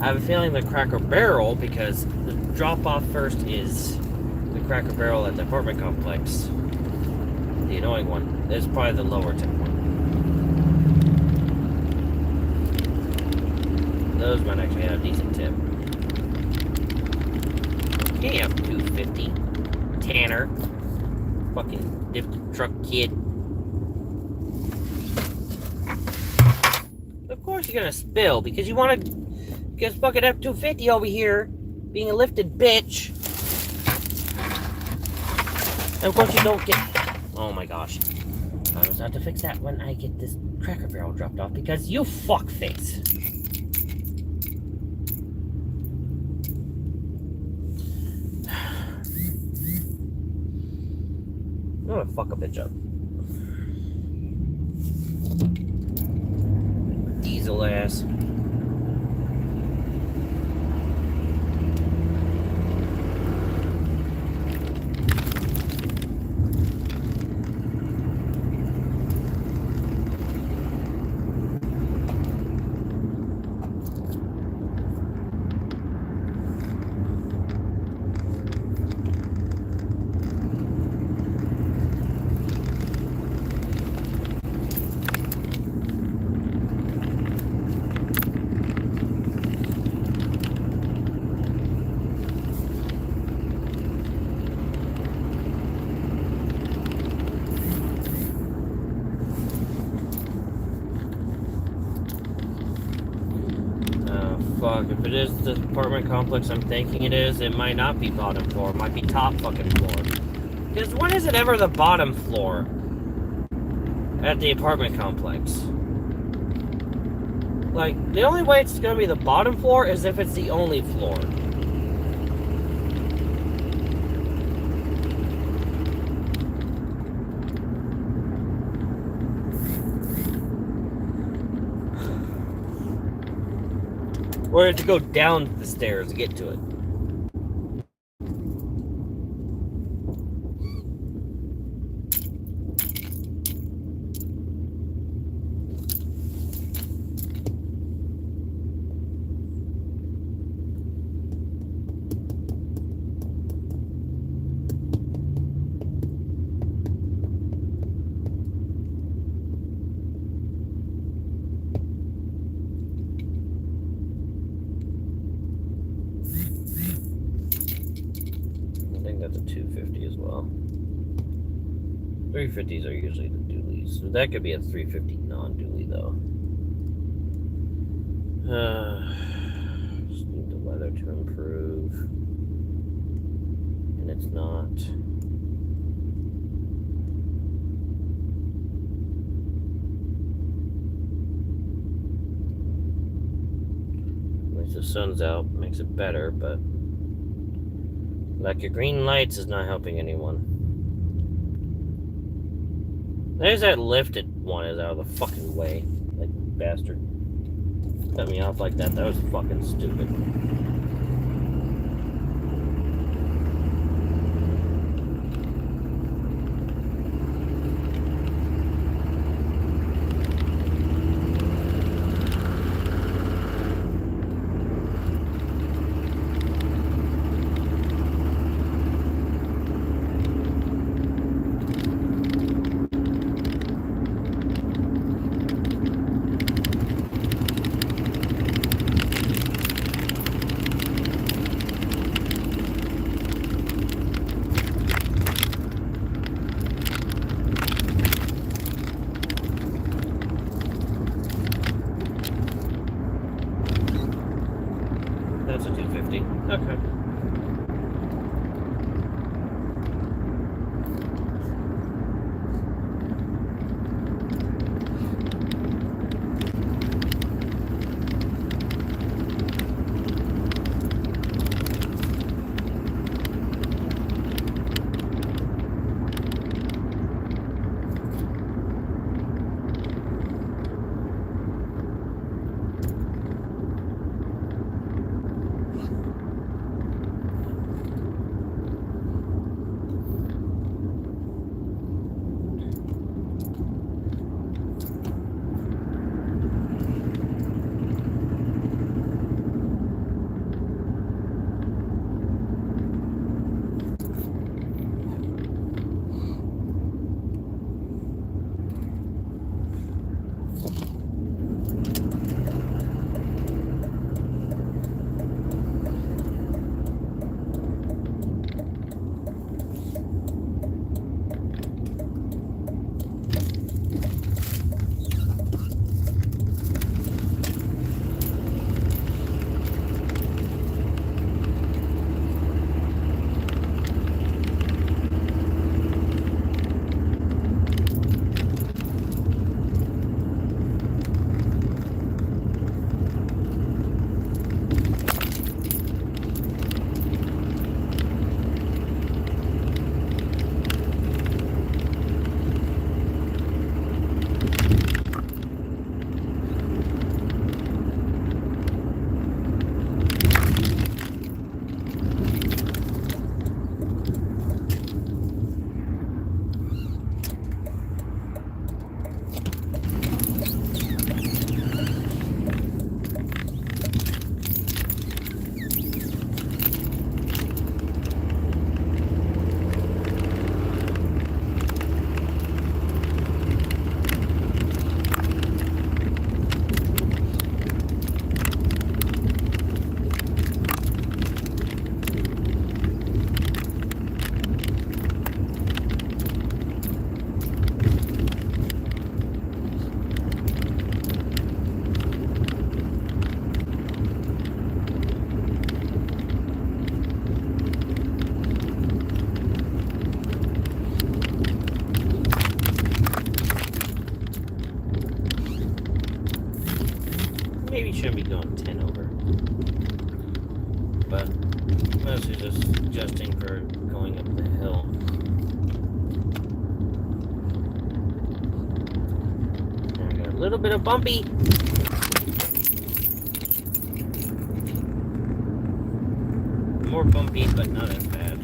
I have a feeling the Cracker Barrel, because the drop off first is the Cracker Barrel at the apartment complex. The annoying one is probably the lower tip one. Those might actually have a decent tip. Yeah, 250. Tanner. Fucking lift truck kid. Of course you're gonna spill, because you want to, because fucking F-250 over here being a lifted bitch. And of course you don't get, oh my gosh. I was about to fix that when I get this Cracker Barrel dropped off, because you fuckface. I'm gonna fuck a bitch up. fuck. If it is the apartment complex I'm thinking it is, it might not be bottom floor. It might be top fucking floor. Because when is it ever the bottom floor at the apartment complex? Like, the only way it's gonna be the bottom floor is if it's the only floor. Or you have to go down the stairs to get to it. I think that's a 250 as well. 350s are usually the dualies. So that could be a 350 non-dually though. Just need the weather to improve. And it's not. At least the sun's out, makes it better, but like your green lights is not helping anyone. There's that lifted one is out of the fucking way. Like, bastard. Cut me off like that. That was fucking stupid. That's a 250. Okay. maybe shouldn't be going 10 over. But mostly just adjusting for going up the hill. And I got a little bit of bumpy. More bumpy, but not as bad.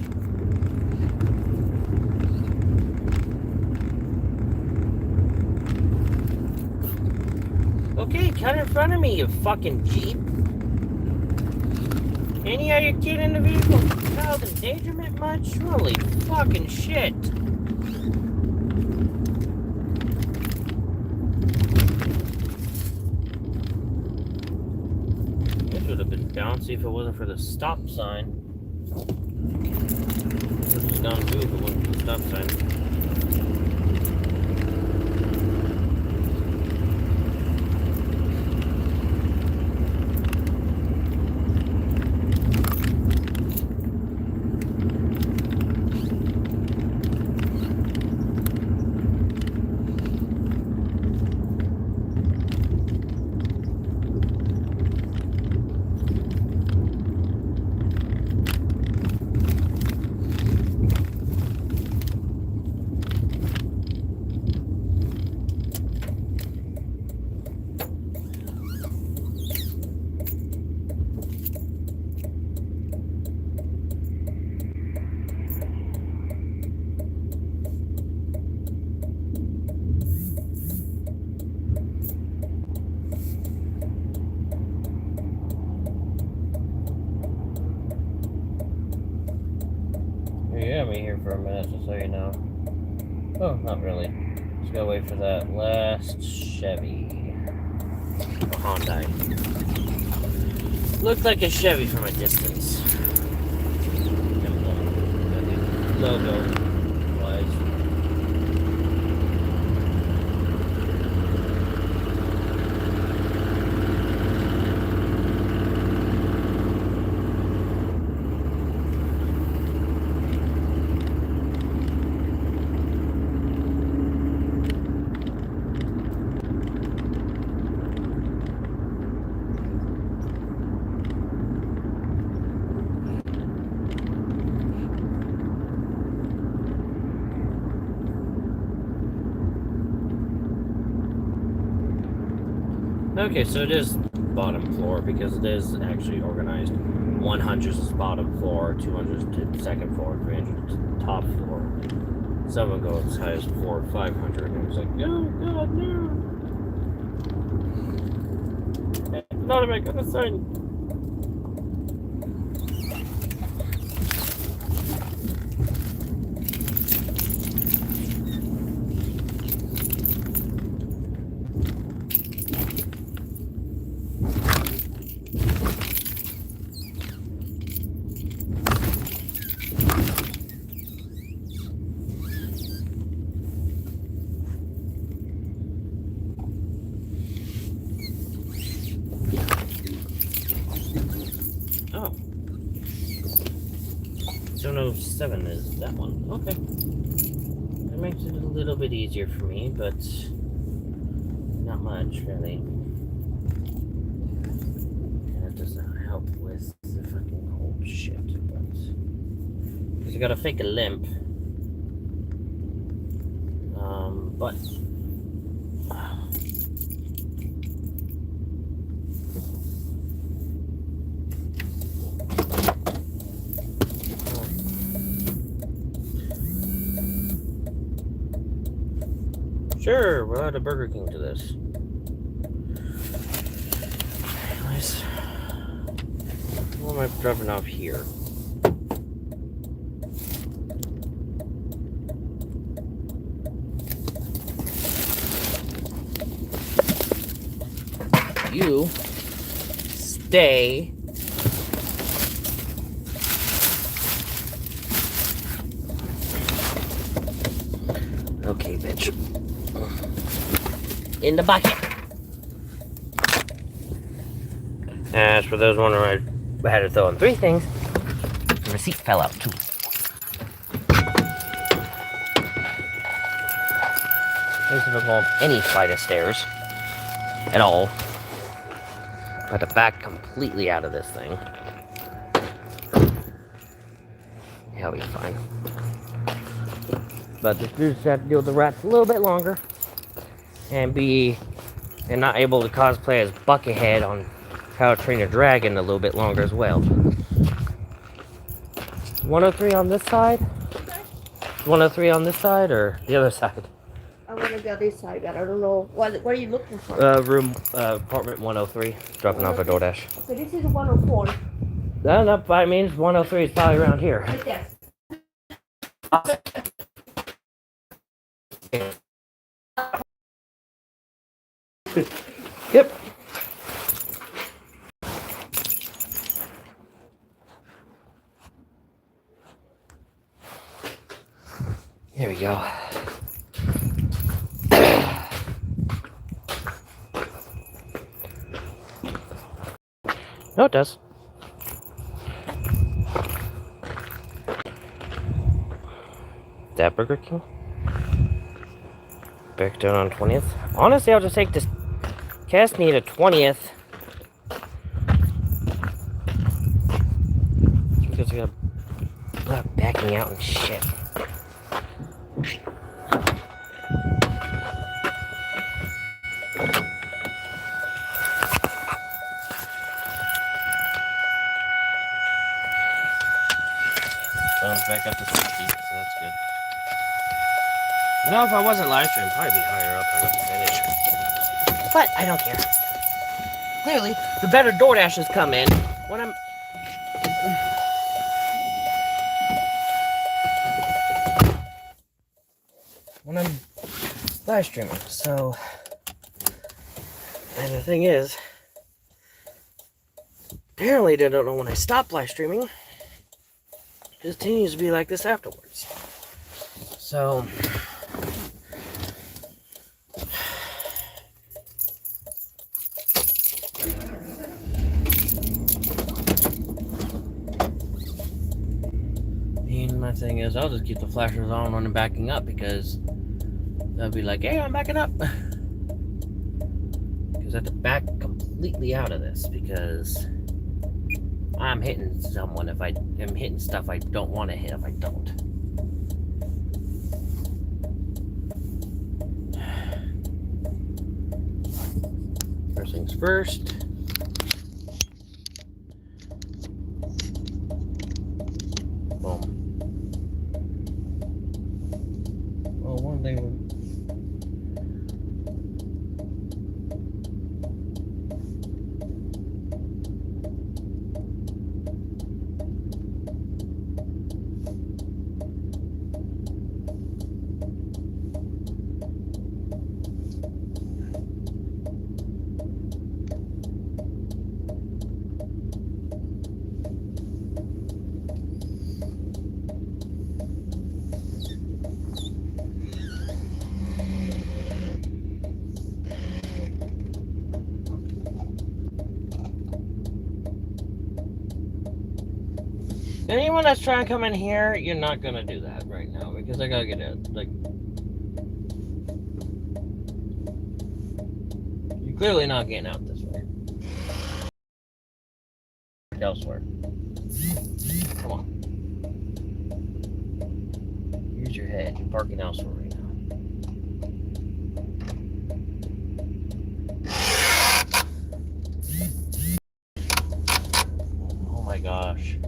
Okay, cut in front of me, you fucking Jeep. Any other kid in the vehicle? Child endangerment much? Holy fucking shit. This would have been bouncy if it wasn't for the stop sign. This was gone too if it wasn't for the stop sign. Yeah, me here for a minute, just so you know. Oh, not really. Just gotta wait for that last Chevy. A Hyundai. Looked like a Chevy from a distance. Logo wise. Okay, so it is bottom floor because it is actually organized. 100 is bottom floor, 200 is second floor, 300 is top floor. Some will go as high as 400 or 500, and it was like, oh god, no! Not am I gonna sign? Oh. 707 is that one. Okay. That makes it a little bit easier for me, but not much, really. And it does not help with the fucking whole shit, but... Because I gotta fake a limp. But... Sure, we'll add a Burger King to this. Anyways, what am I dropping off here? You stay okay, bitch. In the bucket. As for those wondering I had to throw in 3 things, the receipt fell out too. At least if I go up any flight of stairs at all. Got the back completely out of this thing. He'll be fine. But the dudes have to deal with the rats a little bit longer and not able to cosplay as Buckethead on How to Train Your Dragon a little bit longer as well. 103 on this side? 103 on this side or the other side? I want to go this side, but I don't know. What are you looking for? Apartment 103. Dropping off a DoorDash. So this is 104. No, by means 103 is probably around here. Right there. Yep. Here we go. No, it does. That Burger King? Back down on 20th. Honestly, I'll just take this cast need a 20th. Because we got backing out and shit. Back up to 60, so that's good. You know, if I wasn't live streaming, I'd probably be higher up on the percentage. But I don't care. Clearly, the better DoorDashes come in when I'm live streaming. So, and the thing is, apparently they don't know when I stop live streaming. It continues to be like this afterwards. So my thing is I'll just keep the flashers on when I'm backing up because they'll be like, hey, I'm backing up. Because I have to back completely out of this because I'm hitting someone if I am hitting stuff I don't want to hit if I don't. First things first. Boom. Well, one thing. Anyone that's trying to come in here, you're not gonna do that right now because I gotta get it. Like, you're clearly not getting out this way. Elsewhere. Come on. Use your head. You're parking elsewhere right now. Oh my gosh.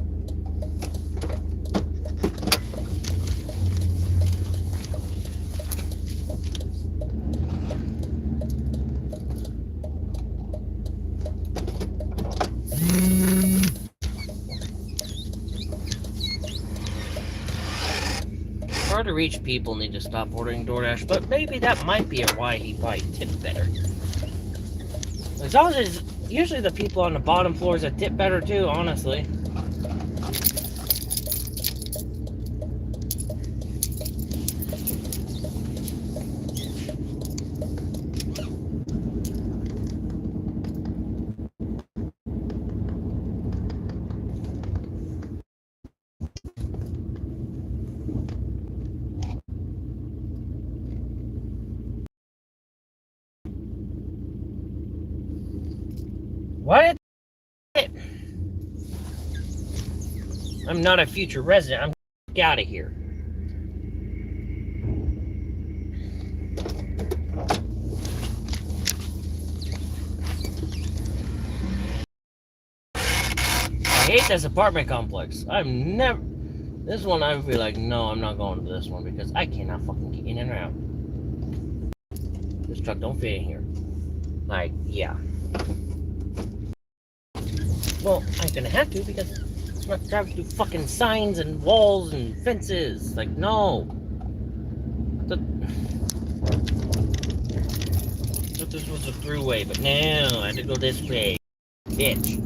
Hard to reach people need to stop ordering DoorDash, but maybe that might be why he probably tipped better. As long as it's usually the people on the bottom floors that tip better too, honestly. What? I'm not a future resident. I'm out of here. I hate this apartment complex. I'm never. This one, I would be like, no, I'm not going to this one because I cannot fucking get in and out. This truck don't fit in here. Like, yeah. Well, I'm gonna have to because it's not driving through fucking signs and walls and fences. Like, no. Thought this was a throughway, but no, I had to go this way. Bitch.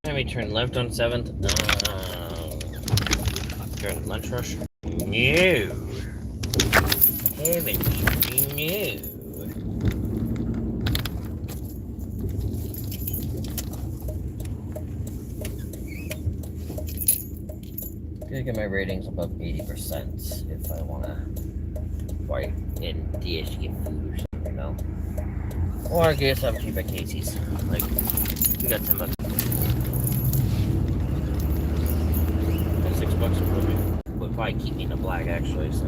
Let me turn left on 7th. During lunch rush. No. Heavens, no. Gotta get my ratings above 80% if I wanna fight in DS to get food or something, you know. Or I get something cheap at Casey's. Like, we got $10. $6 would probably keep me in the black, actually, so.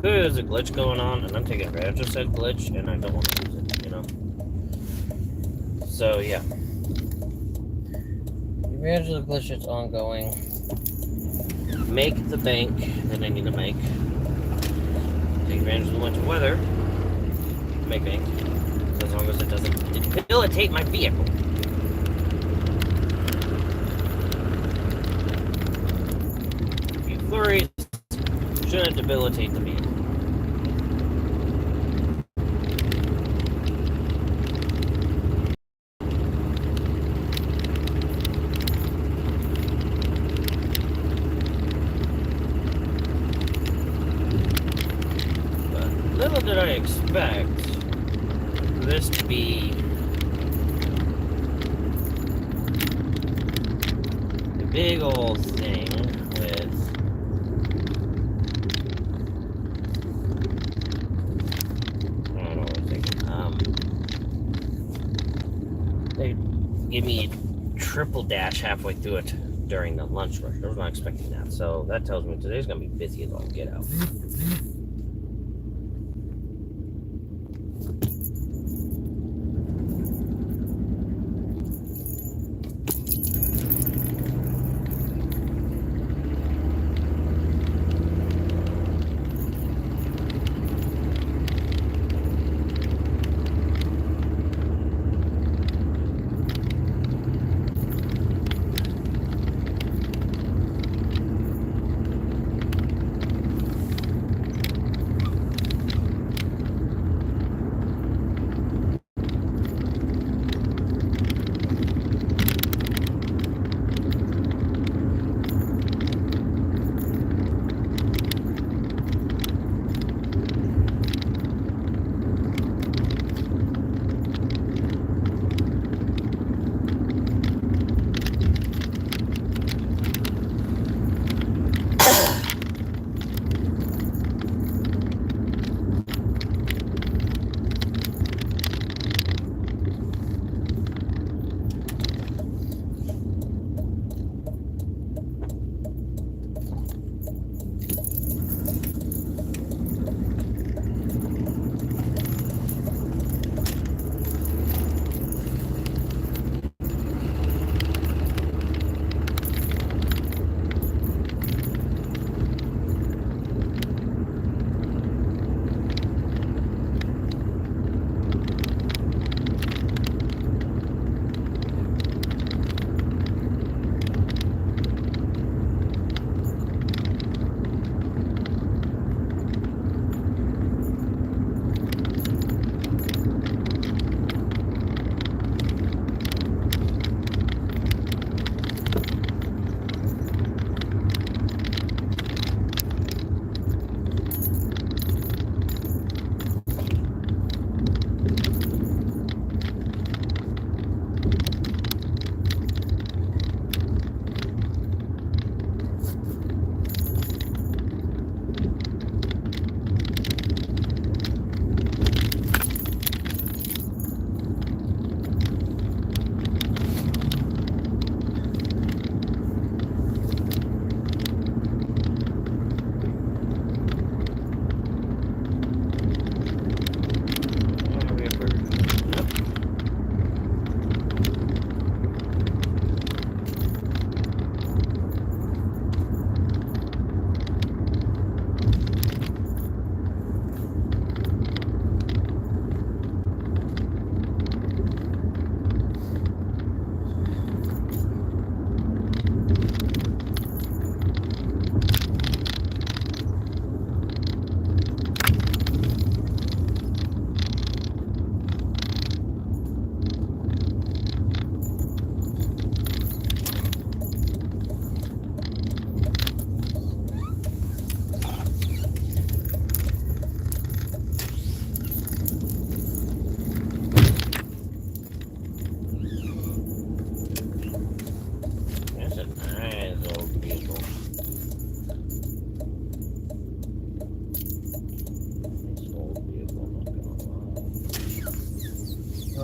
There's a glitch going on, and I'm taking advantage of said glitch, and I don't want to use it, you know? So, yeah. Advantage of the glitch that's ongoing. Make the bank that I need to make. Take advantage of the winter weather. Make bank. As long as it doesn't debilitate my vehicle. A few flurries shouldn't debilitate the vehicle. But little did I expect this to be a big old thing with I don't know what I'm thinking. They give me a triple dash halfway through it during the lunch rush. I was not expecting that, so that tells me today's gonna be busy as all get out.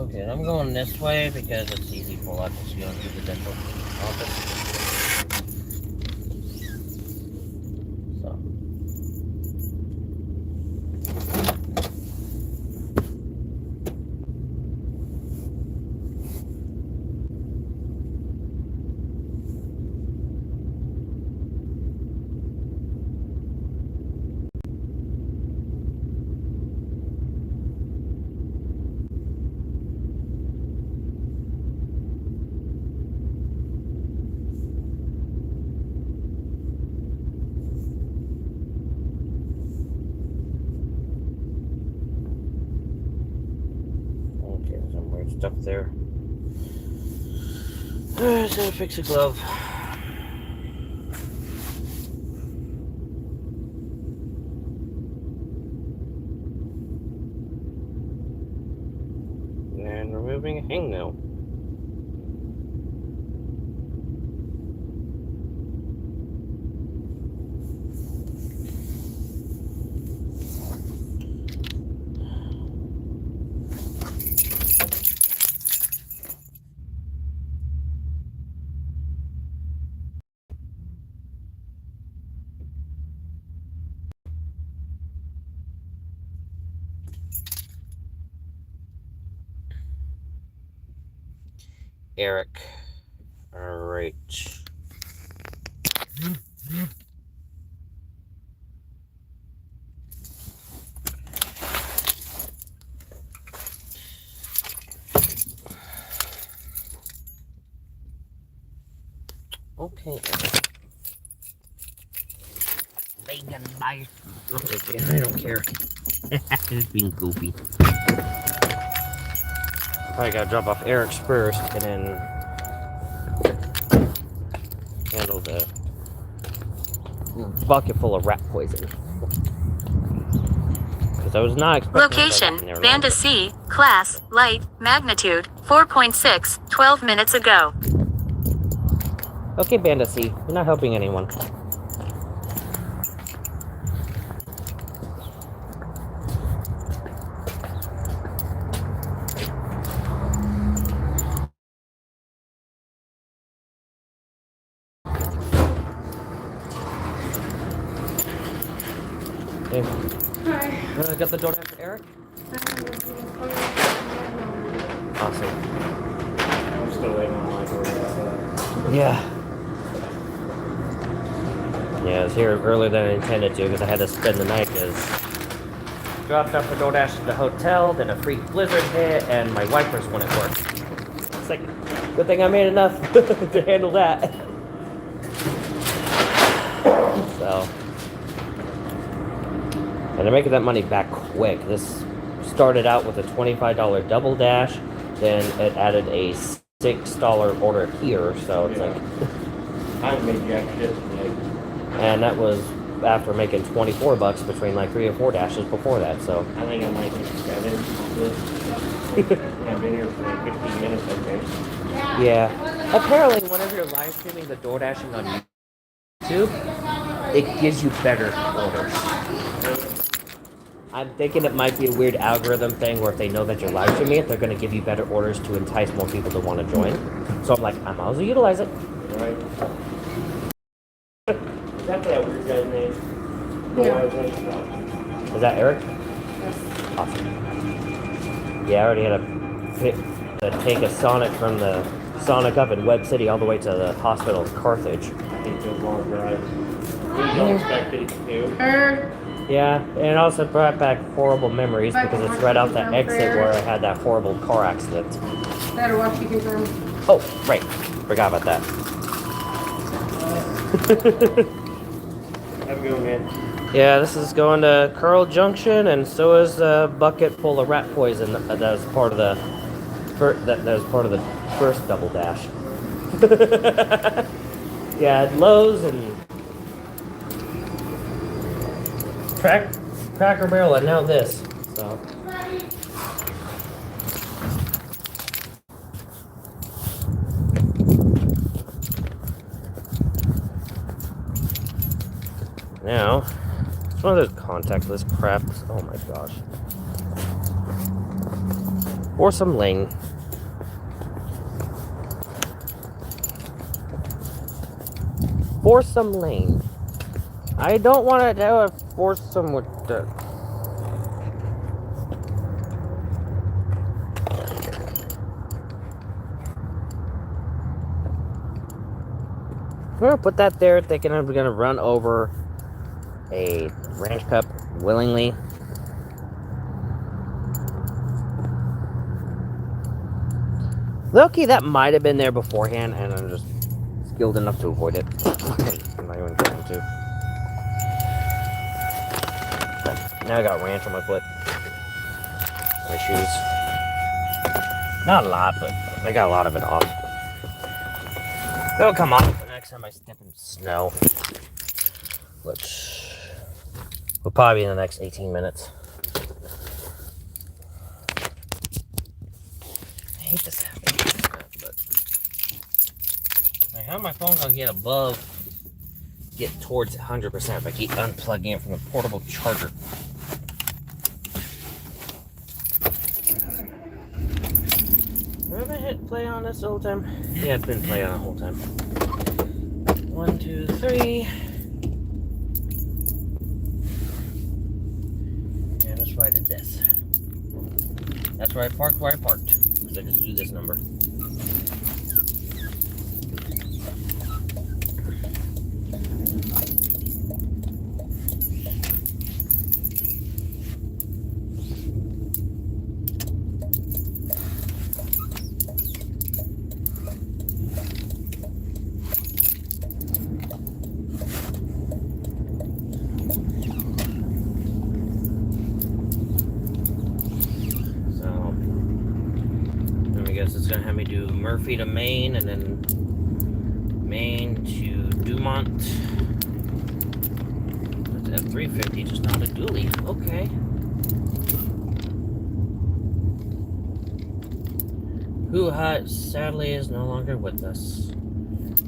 Okay, I'm going this way because it's easy for us to go into the dental office. So. Okay, some weird stuff there. So fix a glove. And removing a hangnail. Eric. Alright. Okay, Eric. Bacon bite. Okay, I don't care. Just being goofy. Probably gotta drop off Eric's first and then handle the bucket full of rat poison. Because I was not expecting Location, Banda C, class, light, magnitude, 4.6, 12 minutes ago. Okay, Banda C, you're not helping anyone. Hey. Hi. Got the DoorDash for Eric? Awesome. I'm still waiting on my DoorDash. Yeah. Yeah, I was here earlier than I intended to because I had to spend the night because dropped off the DoorDash at the hotel, then a freak blizzard hit, and my wipers wouldn't work. It's like, good thing I made enough to handle that. So. And I'm making that money back quick. This started out with a $25 double dash, then it added a $6 order here, so it's like... I haven't made jack shit today. And that was after making 24 bucks between like 3 or 4 dashes before that, so... I think I might make 7 on this. I've been here for like 15 minutes, I think. Yeah. Apparently, whenever you're live streaming the DoorDashing on YouTube, it gives you better orders. I'm thinking it might be a weird algorithm thing where if they know that you're live streaming it, they're going to give you better orders to entice more people to want to join. So I'm like, I might as well utilize it. Right. Is that that weird guy's name? Yeah. Is that Eric? Yes. Awesome. Yeah, I already had to take a Sonic from the Sonic up in Web City all the way to the hospital in Carthage. I think it was a long drive. Didn't expect it to. Yeah, and it also brought back horrible memories because it's right out that exit where I had that horrible car accident. Better watch you confirm. Oh, right. Forgot about that. Have a good one, man. Yeah, this is going to Curl Junction, and so is a bucket full of rat poison. That was part of the first double dash. Yeah, Lowe's and Cracker Barrel, and now this. So. Now, it's one of those contactless craps. Oh my gosh. Or some lane. For some lane. I don't want to do a foursome with the... I'm going to put that there thinking I'm going to run over a ranch cup willingly. Low-key, that might have been there beforehand, and I'm just skilled enough to avoid it. I'm not even trying to. Okay. Now I got ranch on my foot. My shoes. Not a lot, but I got a lot of it off. It'll come off the next time I step in snow. Which will probably be in the next 18 minutes. I hate this happening, but how my phone gonna get towards 100% if I keep unplugging it from the portable charger? Have I hit play on this the whole time? Yeah, it's been play on the whole time. 1, 2, 3. And that's why I did this. That's where I parked where I parked. Because I just do this number. It's gonna have me do Murphy to Maine and then Maine to Dumont. That's F350, just not a dually. Okay. Who sadly is no longer with us.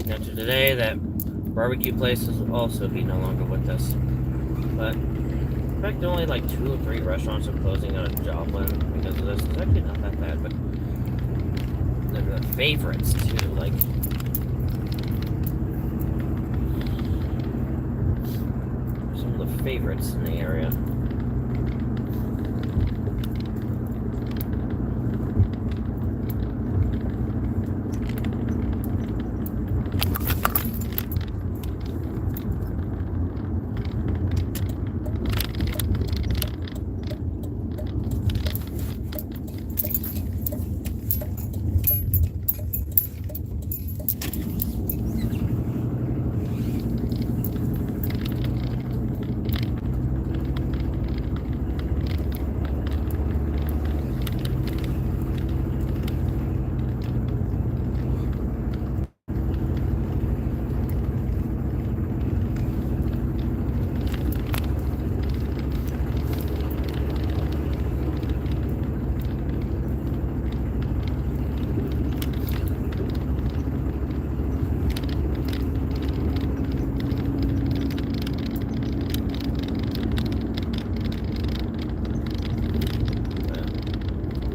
Now today that barbecue place will also be no longer with us. But in fact only like 2 or 3 restaurants are closing out of Joplin because of this. It's actually not that bad, but the favorites too, like some of the favorites in the area.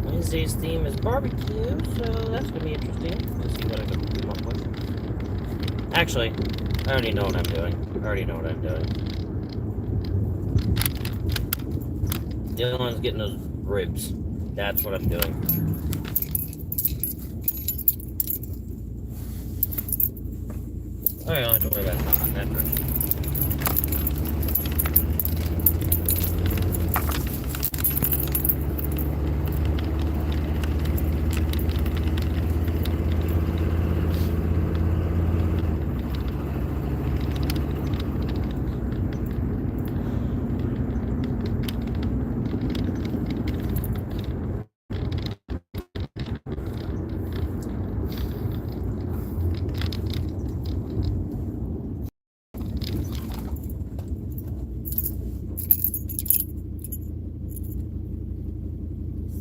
Wednesday's theme is barbecue, so that's going to be interesting to see what I can come up with. Actually, I already know what I'm doing. The other one's getting those ribs. That's what I'm doing. Alright, I don't have to worry about that first.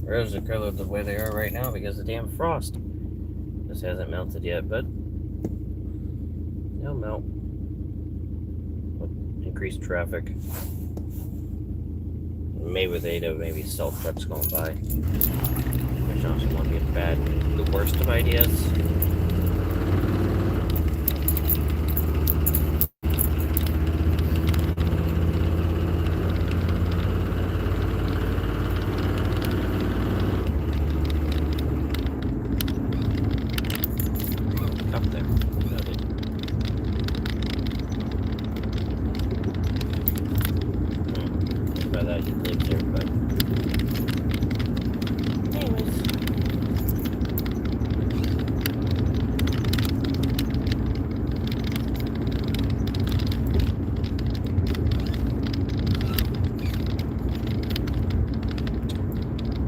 Roads are colored the way they are right now because of the damn frost. This hasn't melted yet, but it'll melt. With increased traffic. Maybe with 8 of maybe stealth trucks going by. which also won't be the worst of ideas. Up there. Noted. By that he lived there, but anyways.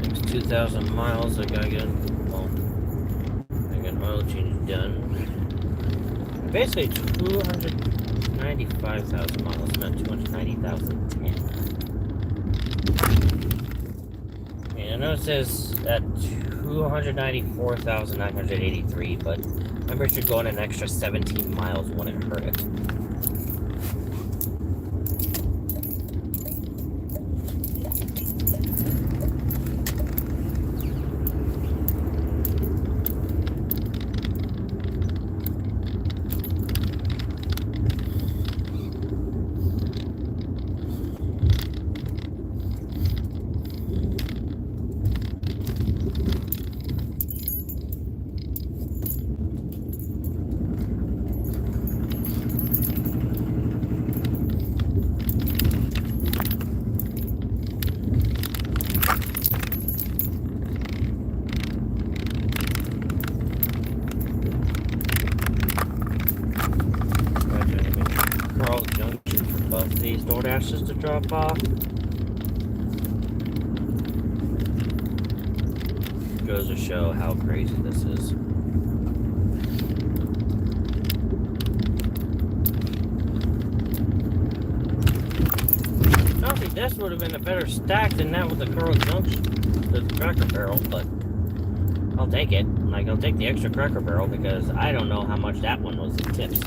Next 2,000 miles I gotta get an oil change done. Basically 295,000 miles, not 290,010. And I know it says at 294,983, but I'm pretty sure going an extra 17 miles wouldn't hurt it. These Doordashes to drop off. Goes to show how crazy this is. Honestly, this would have been a better stack than that with the Coral Junction, the Cracker Barrel, but I'll take it. Like, I'll take the extra Cracker Barrel because I don't know how much that one was in tips.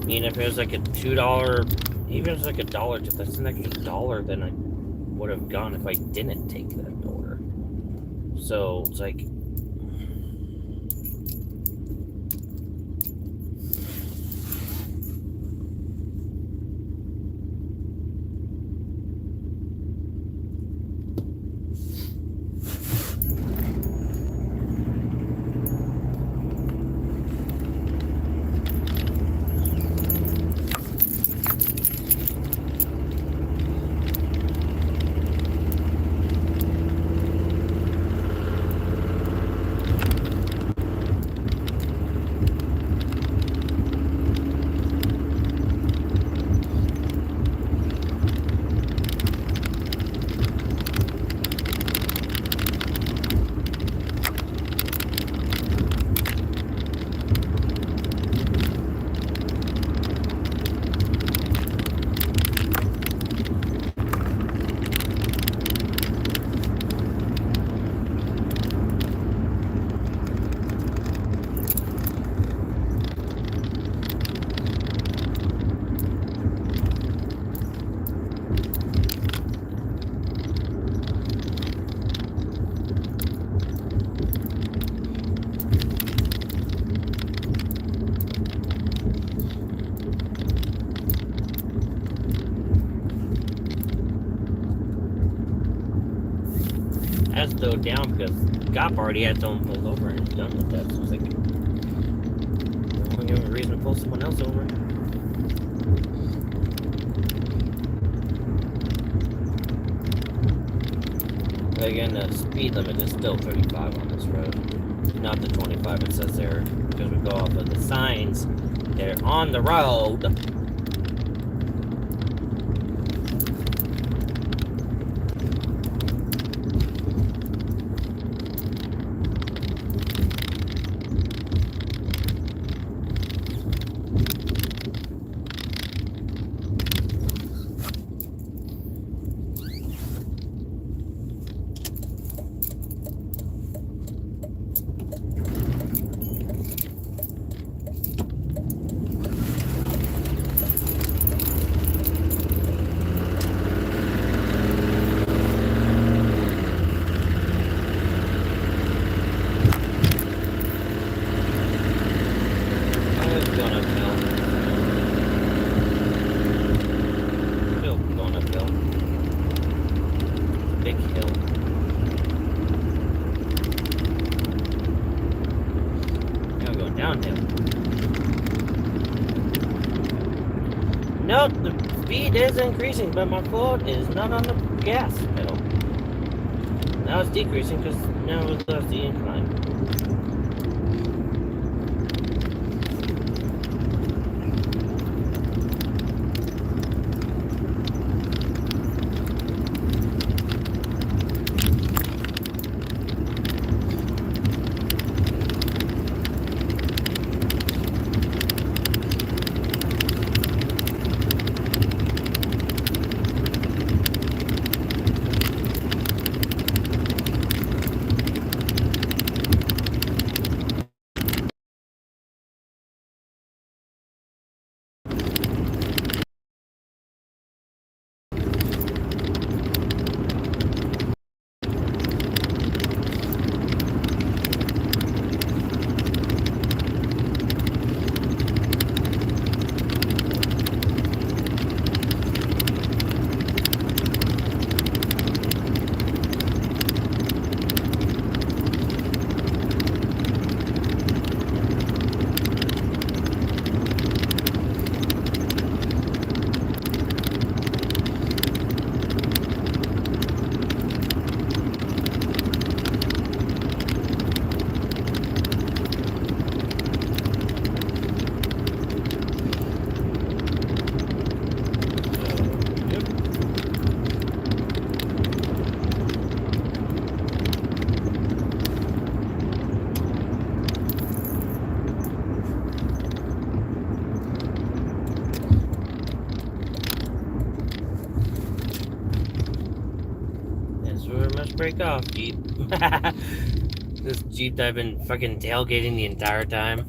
I mean, if it was like a $2, even if it's like $1 tip, that's an extra $1 than I would have gone if I didn't take that order. So it's like, has to go down because Gop already had someone pulled over and done with that. So it's like, I don't give a reason to pull someone else over. Again, the speed limit is still 35 on this road, not the 25 it says there, because we go off of the signs that are on the road. hill. Now we're going downhill. Nope, the speed is increasing, but my foot is not on the gas pedal. Now it's decreasing because now it loves the incline. Break off, Jeep. This Jeep that I've been fucking tailgating the entire time.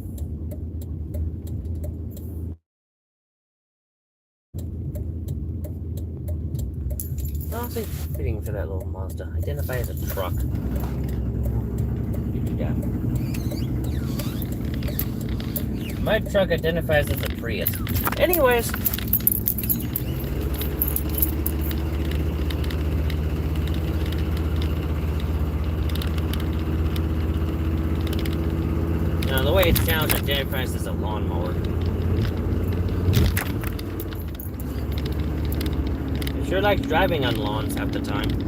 Honestly, fitting for that little Mazda. Identify as a truck. Yeah. My truck identifies as a Prius. Anyways. Now, the way it sounds, it identifies as a lawnmower. I sure like driving on lawns half the time.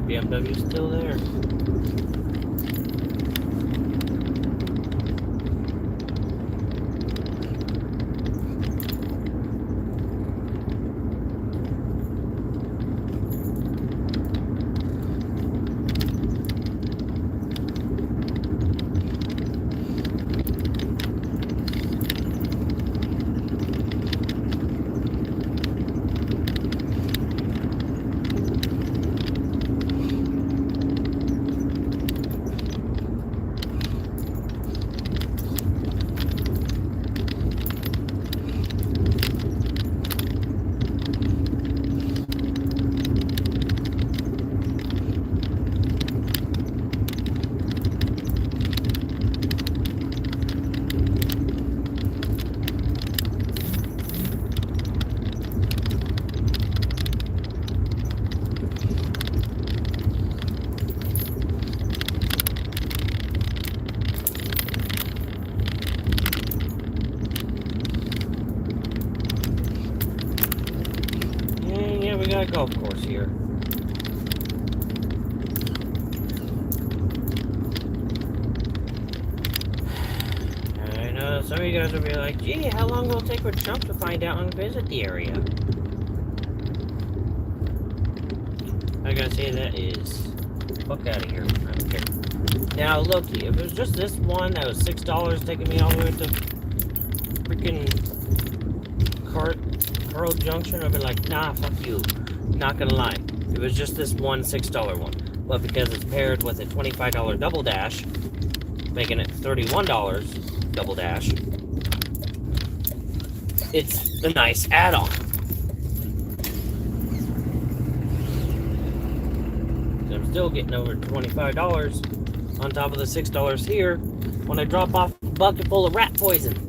that BMW's still there. Yeah, we got a golf course here. I know some of you guys will be like, gee, how long will it take for Trump to find out and visit the area? I gotta say that is fuck out of here. I don't care. Now look, if it was just this one that was $6 taking me all the way to freaking Carl Junction, I'd be like, nah, fuck you. Not gonna lie. It was just this one $6 one. But because it's paired with a $25 double dash, making it $31 double dash, it's a nice add-on. I'm still getting over $25 on top of the $6 here when I drop off a bucket full of rat poison.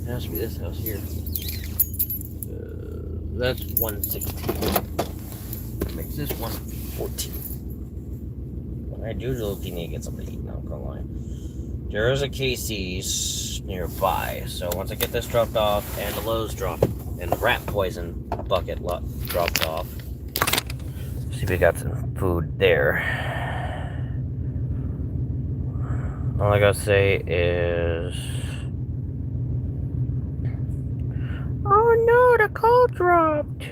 It has to be this house here. That's 160. Makes this one 14. I do need to get something to eat, not gonna lie. There is a Casey's nearby, so once I get this dropped off and the Lowe's dropped and the rat poison bucket dropped off, see if we got some food there. All I gotta say is, oh no, the call dropped.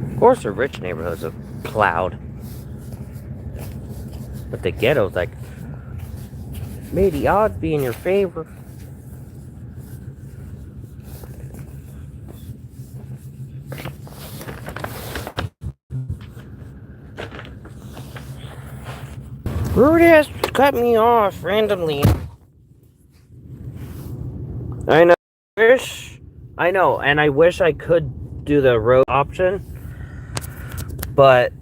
Of course, the rich neighborhoods are plowed, but the ghetto's like, may the odds be in your favor. Rude ass cut me off randomly. I know, and I wish I could do the road option, but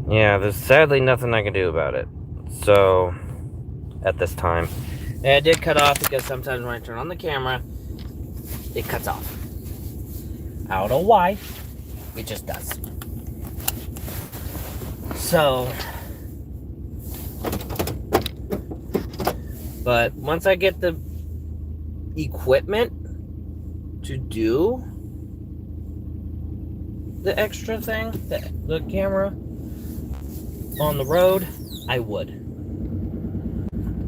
yeah, there's sadly nothing I can do about it. So, at this time. And it did cut off because sometimes when I turn on the camera, it cuts off. I don't know why. It just does. So, but once I get the equipment to do the extra thing, the camera on the road, I would.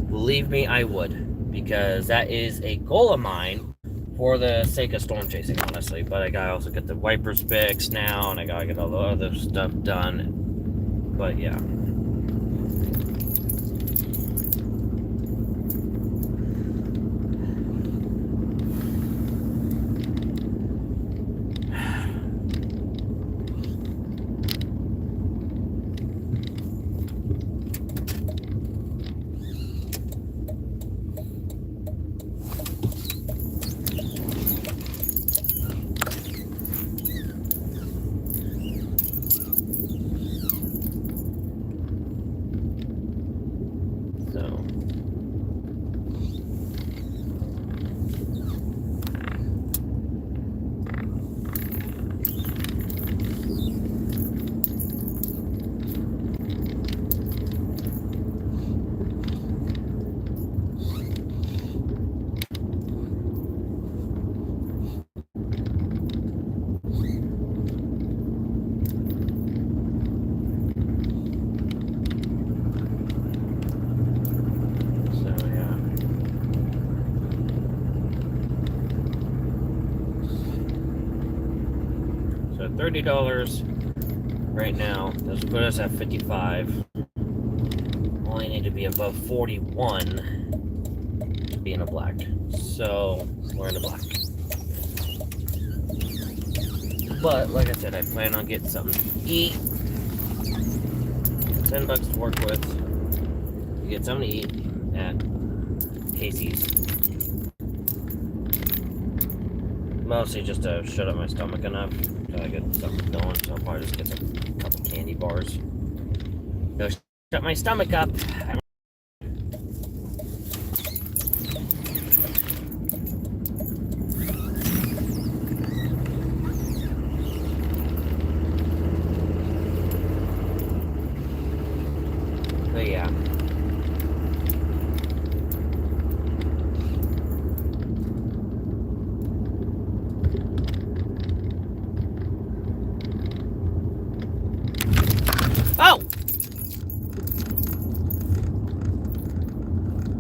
Believe me, I would. Because that is a goal of mine for the sake of storm chasing, honestly. But I gotta also get the wipers fixed now, and I gotta get all the other stuff done. But yeah. So $30 right now. Let's put us at 55. Only need to be above 41 to be in a black. So we're in a black. But like I said, I plan on getting something to eat. $10 to work with. To get something to eat at Casey's. Mostly just to shut up my stomach enough till I get something going. So I'll probably just get a couple candy bars. Go shut my stomach up. But yeah. Oh!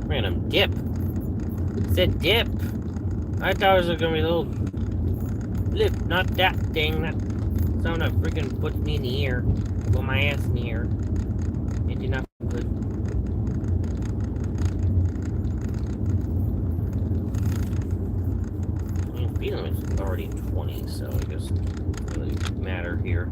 Random dip. It said dip. I thought it was gonna be a little blip, not that thing. That sound that freaking puts me in the air. Put my ass in the air. It did not feel good. I mean, speed limit's already 20, so I guess it doesn't really matter here.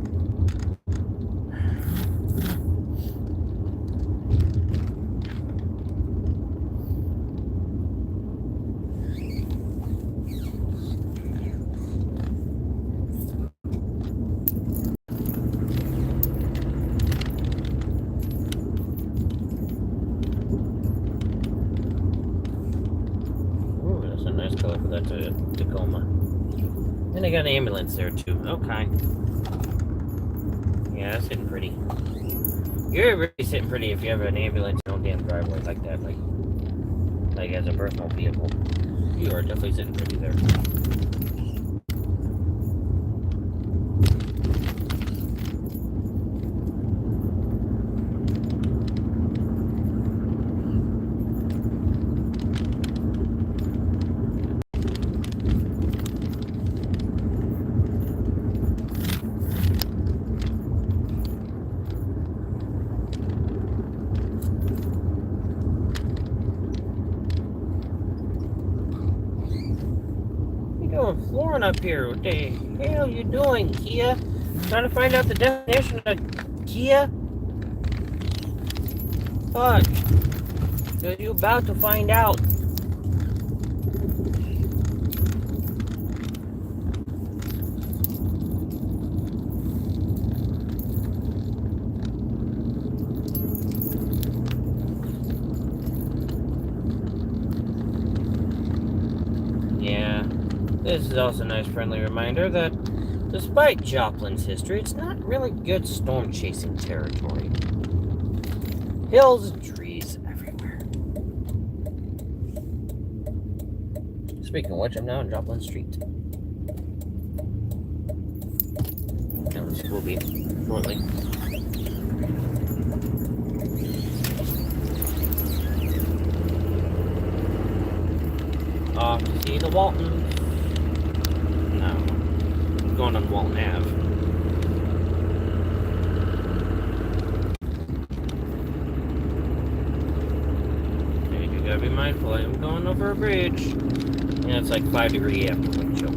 Ooh, that's a nice color for that Tacoma. And they got an ambulance there too. Okay. Yeah, that's sitting pretty. You're really sitting pretty if you have an ambulance in your own damn driveway like that, like as a personal vehicle. You are definitely sitting pretty there. Flooring up here. What the hell you doing, Kia? Trying to find out the definition of Kia? Fuck. Cause you about to find out. Yeah. This is also a nice friendly reminder that despite Joplin's history, it's not really good storm chasing territory. Hills and trees everywhere. Speaking of which, I'm now on Joplin Street. Which will be shortly. Off to see the Waltons. No, I'm going on Walton Ave. And you gotta be mindful, I'm going over a bridge. And it's like 5 degrees after wind chill.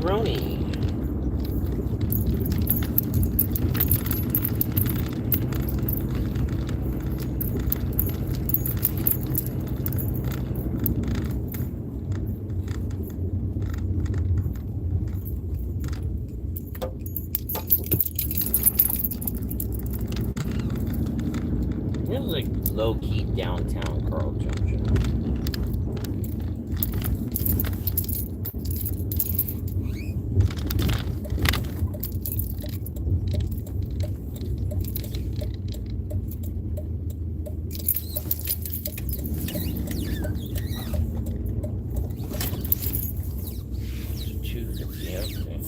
Roni. This is like low-key downtown Carl Junction. Yeah, okay.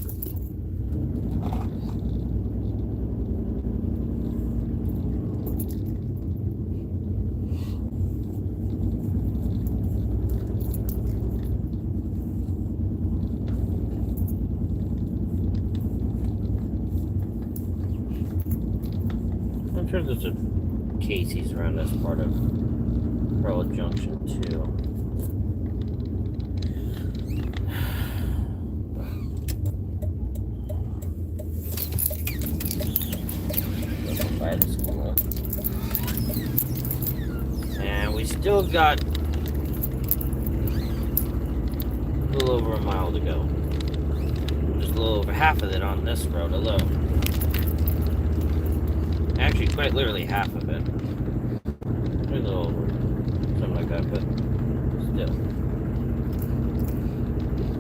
I'm sure there's a Casey's around this part of Pearl Junction too. By the school. And we still got a little over a mile to go. Just a little over half of it on this road alone. Actually, quite literally half of it. Maybe a little over. Something like that, but still.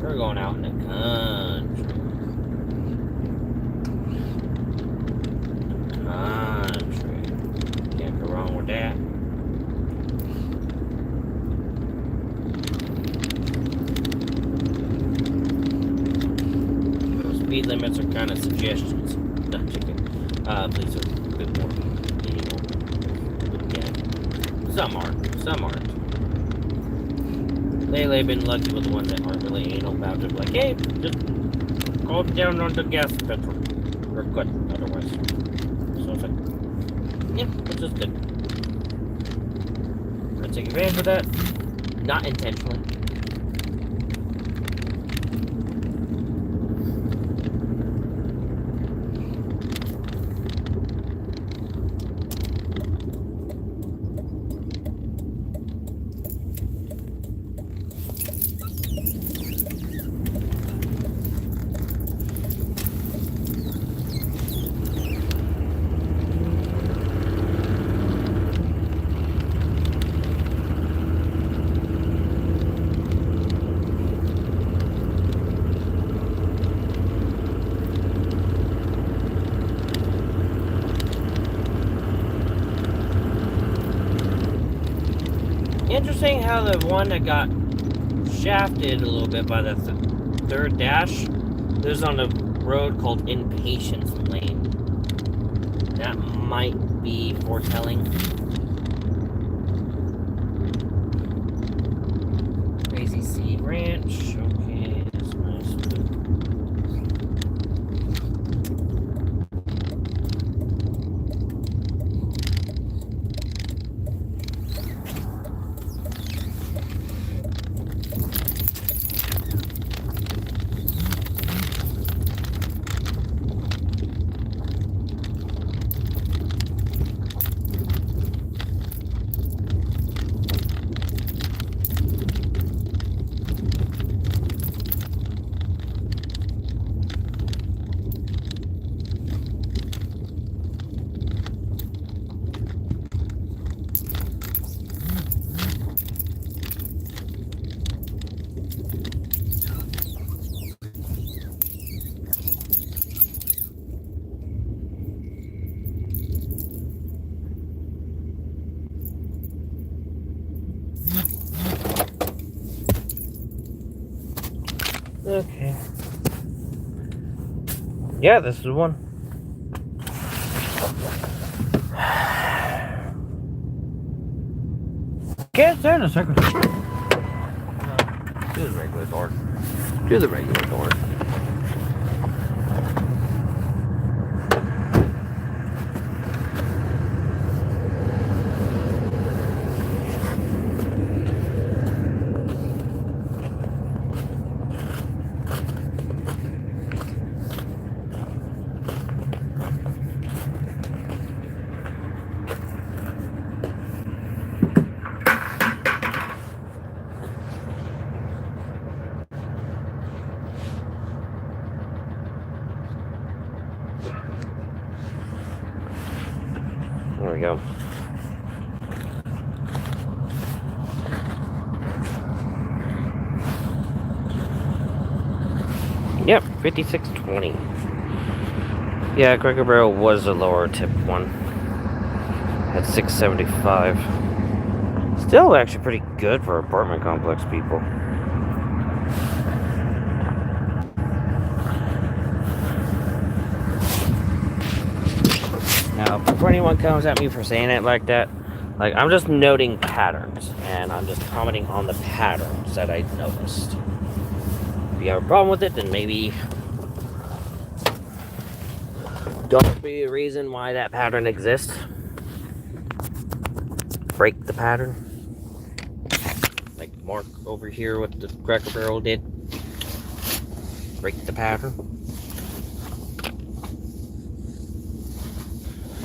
We're going out in the country. Can't go wrong with that. The speed limits are kind of suggestions. Not chicken. Please a bit more anal. Yeah. Some aren't. Some aren't. Lately I've been lucky with the ones that aren't really anal about it. Like, hey, just calm down on the gas pedal. Or good otherwise. So it's like, yeah, which is good. I'm gonna take advantage of that. Not intentionally. Interesting how the one that got shafted a little bit by the third dash lives on a road called Impatience Lane. That might be foretelling. Crazy Seed Ranch. Okay, that's nice. Okay. Yeah, this is one. Can't stand a second. Do the regular door. Do the regular door. we go. Yep, 56.20. Yeah, Cracker Barrel was a lower tip one. At 6.75. Still actually pretty good for apartment complex people. Now, before anyone comes at me for saying it like that, like, I'm just noting patterns, and I'm just commenting on the patterns that I noticed. If you have a problem with it, then maybe don't be a reason why that pattern exists. Break the pattern. Like Mark over here with the Cracker Barrel did. Break the pattern.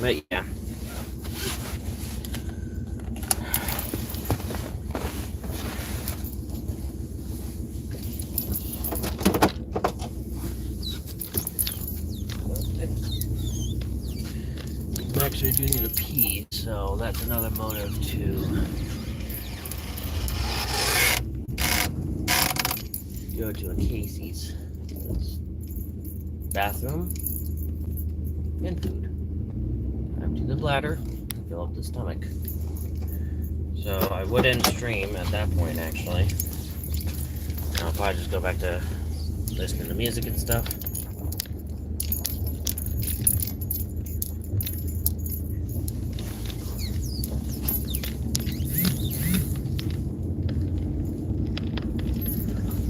But yeah. Actually, I do need a pee, so that's another motive to go to a Casey's. Bathroom and food. Empty the bladder, fill up the stomach. So I would end stream at that point, actually. I'll probably just go back to listening to music and stuff.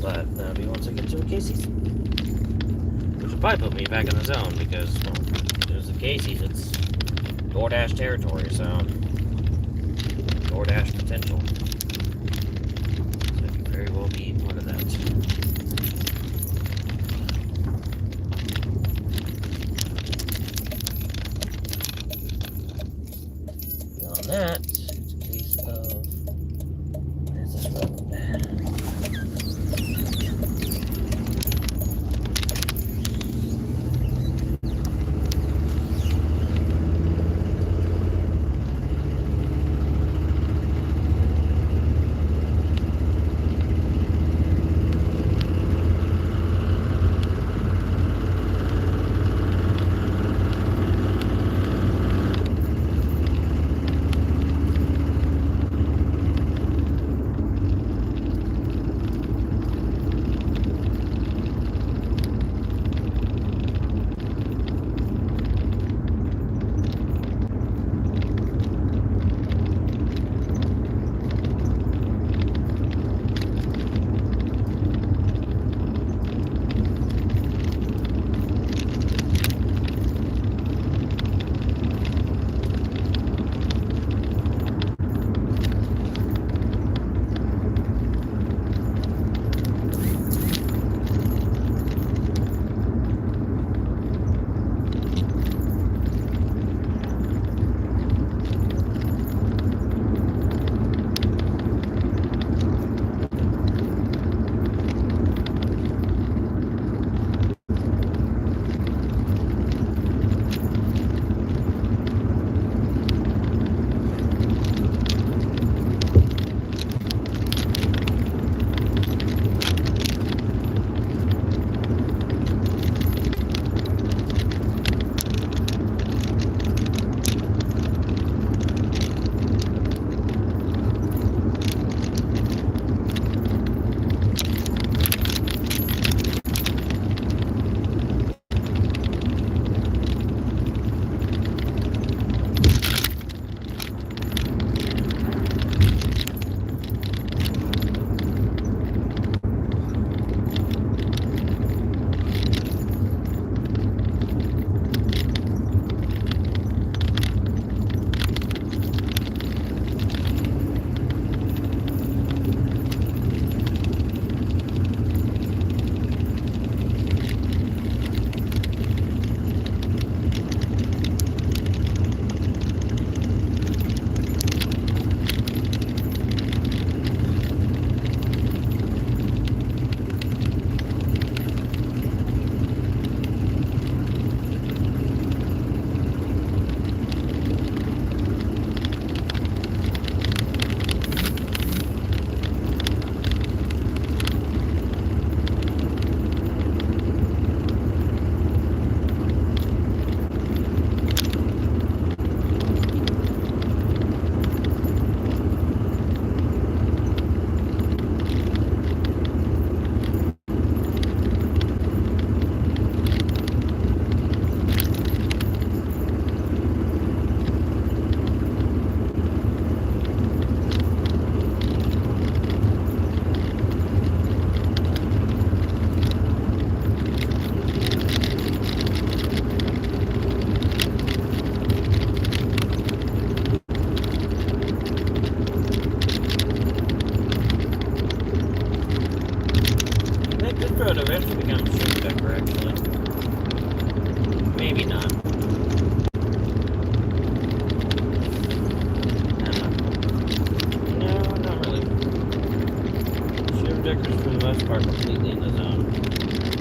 But that'll be once I get to a Casey's. Which will probably put me back in the zone because, well, there's a Casey's, it's DoorDash territory, so DoorDash potential. So it could very well be part of that. Beyond that, it's a case of, where's this road? could eventually become a ship decker, actually. Maybe not. No, not really. Ship deckers, for the most part, completely in the zone.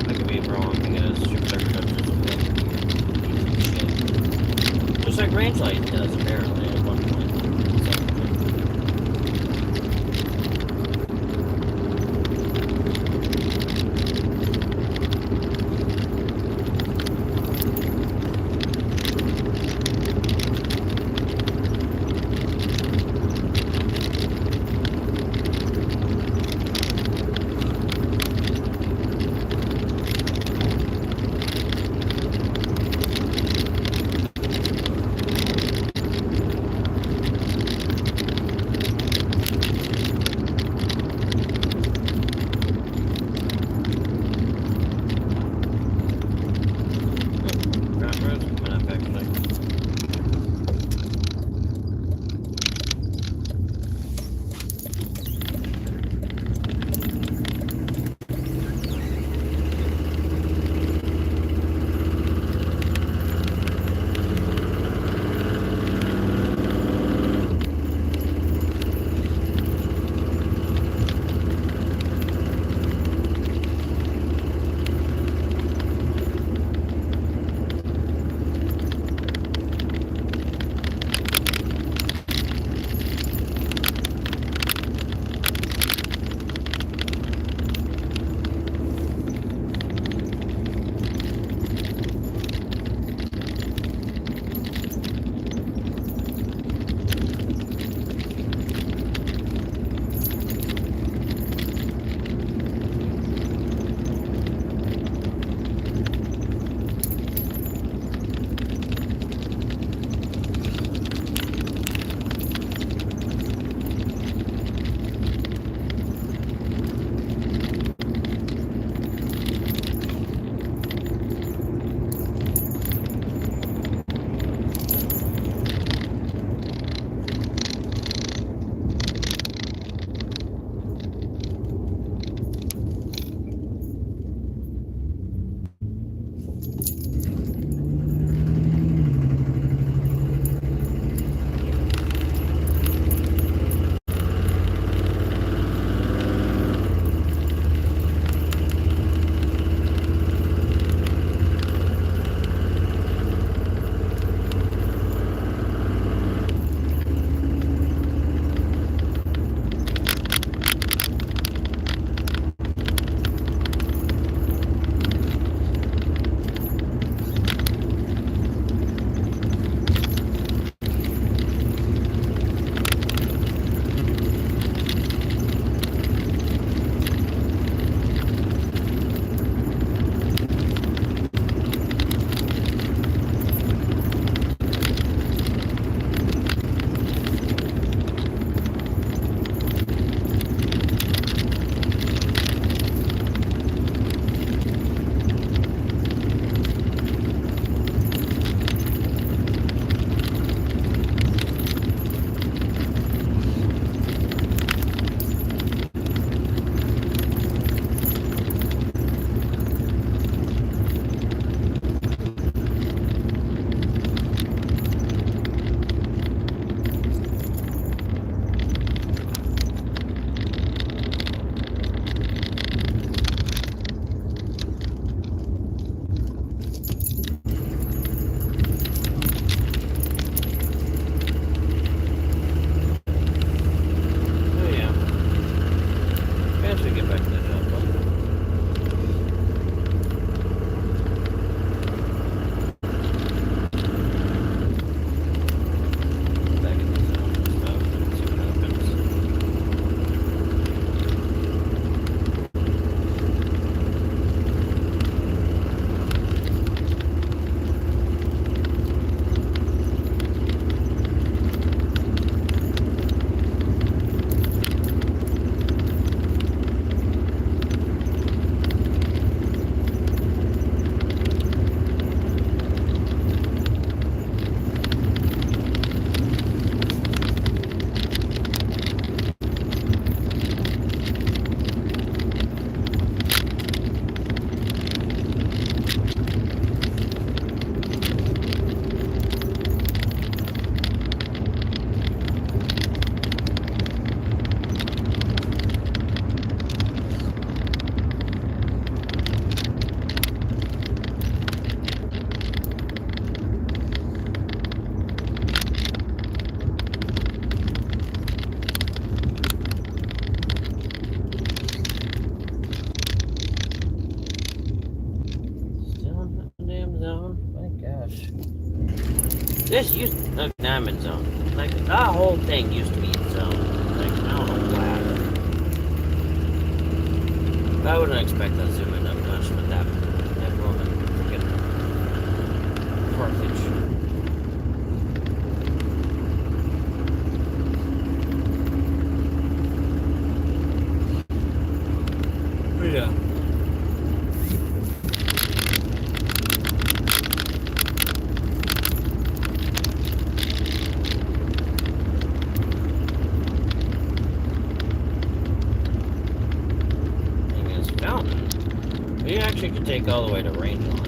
I could be wrong because ship decker does just shit. Just like range light does, apparently, at one point. This used to, now I'm in zone. Like, that whole thing used to be in zone. Like, I don't know what happened. I wouldn't expect to zoom in that much with that woman. Freaking Carthage. Yeah. Thing is, fountain. We actually could take all the way to range line.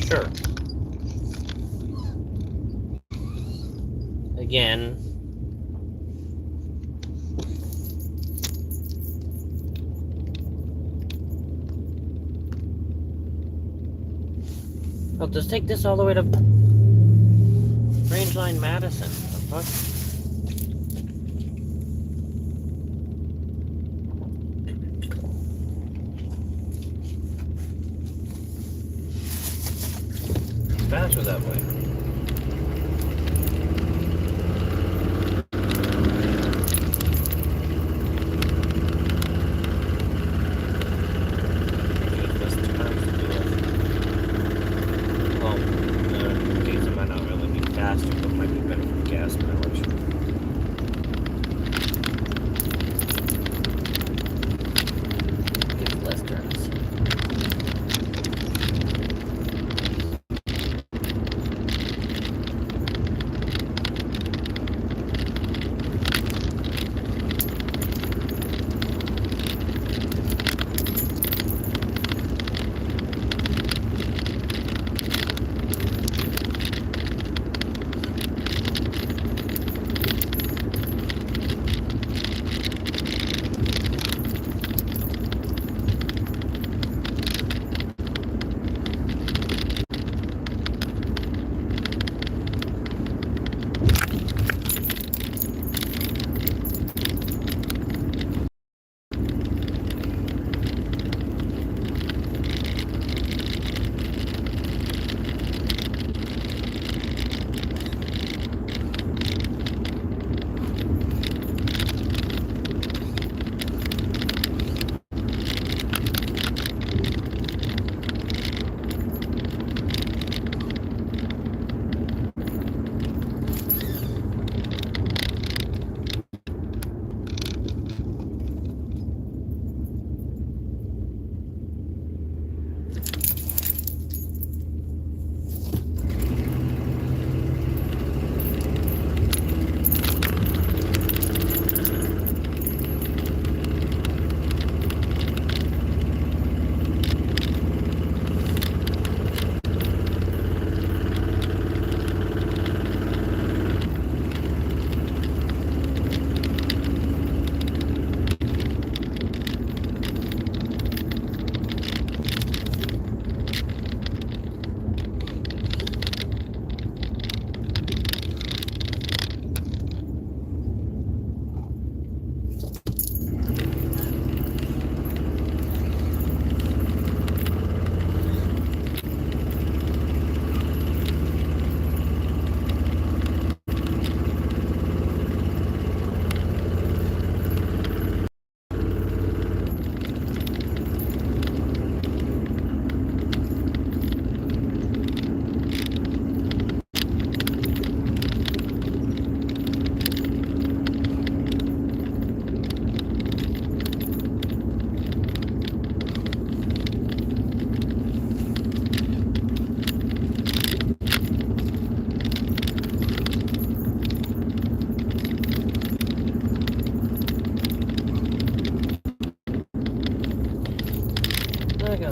Sure. Again. I'll just take this all the way to Rangeline Madison. The fuck? Faster that way. Turns.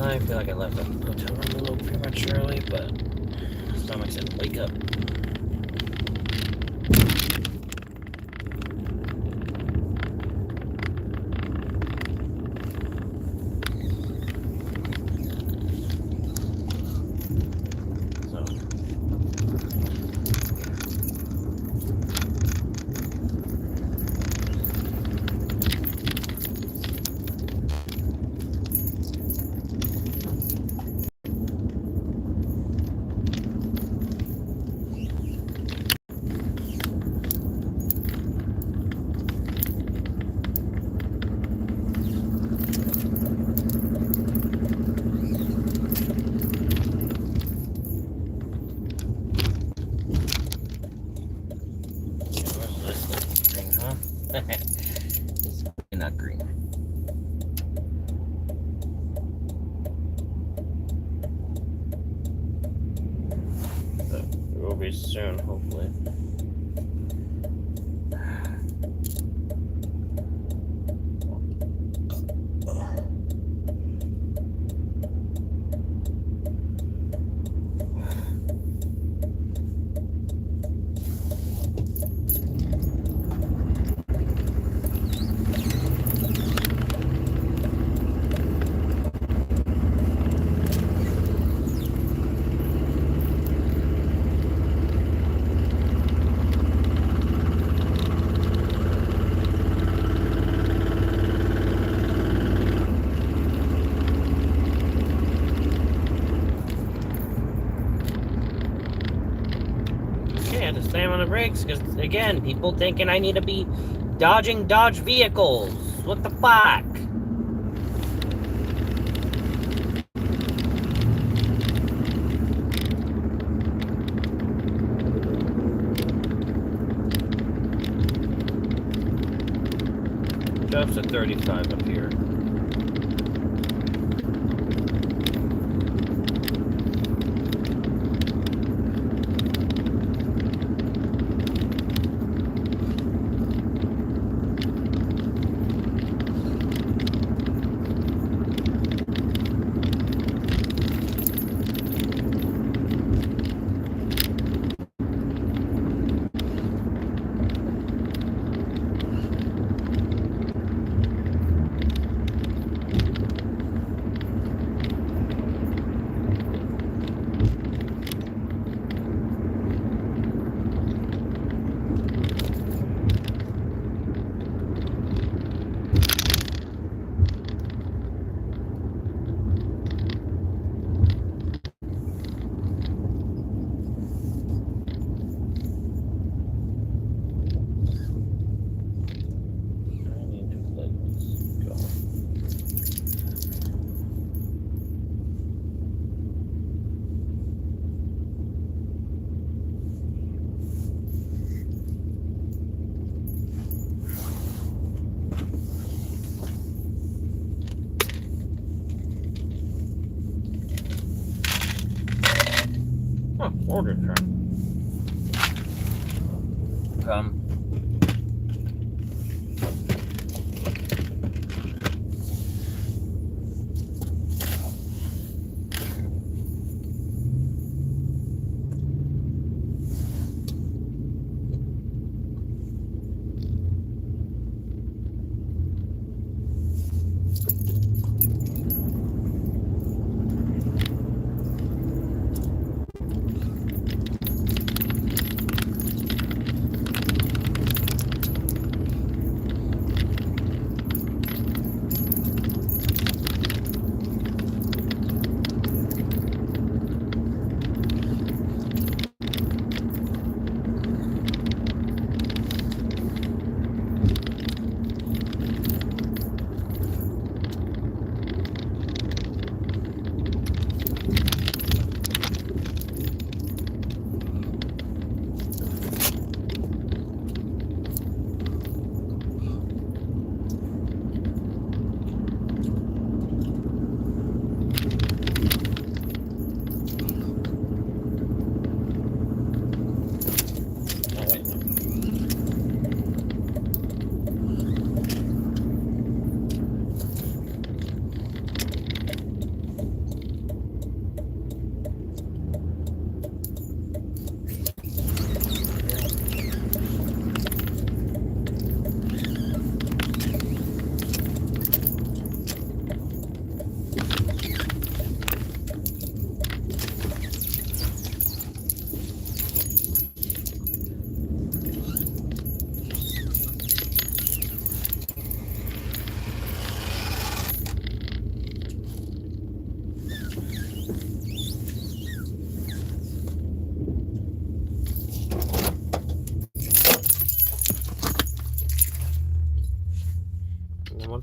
I feel like I left the hotel room a little prematurely, but stomach said wake up. It's not green. But it will be soon, hopefully. Okay, I had to slam on the brakes because, again, people thinking I need to be dodging Dodge vehicles. What the fuck? Drops at 35 up here. Order truck. Come.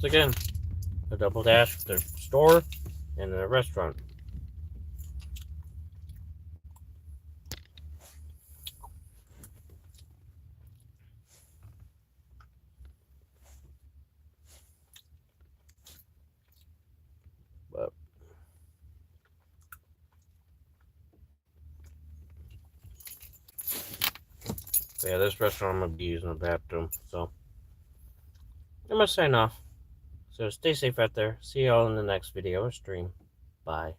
once again, a Double Dash, their store, and a restaurant. But yeah, this restaurant I'm gonna be using the bathroom, so I'm gonna sign off. So stay safe out there. See y'all in the next video or stream. Bye.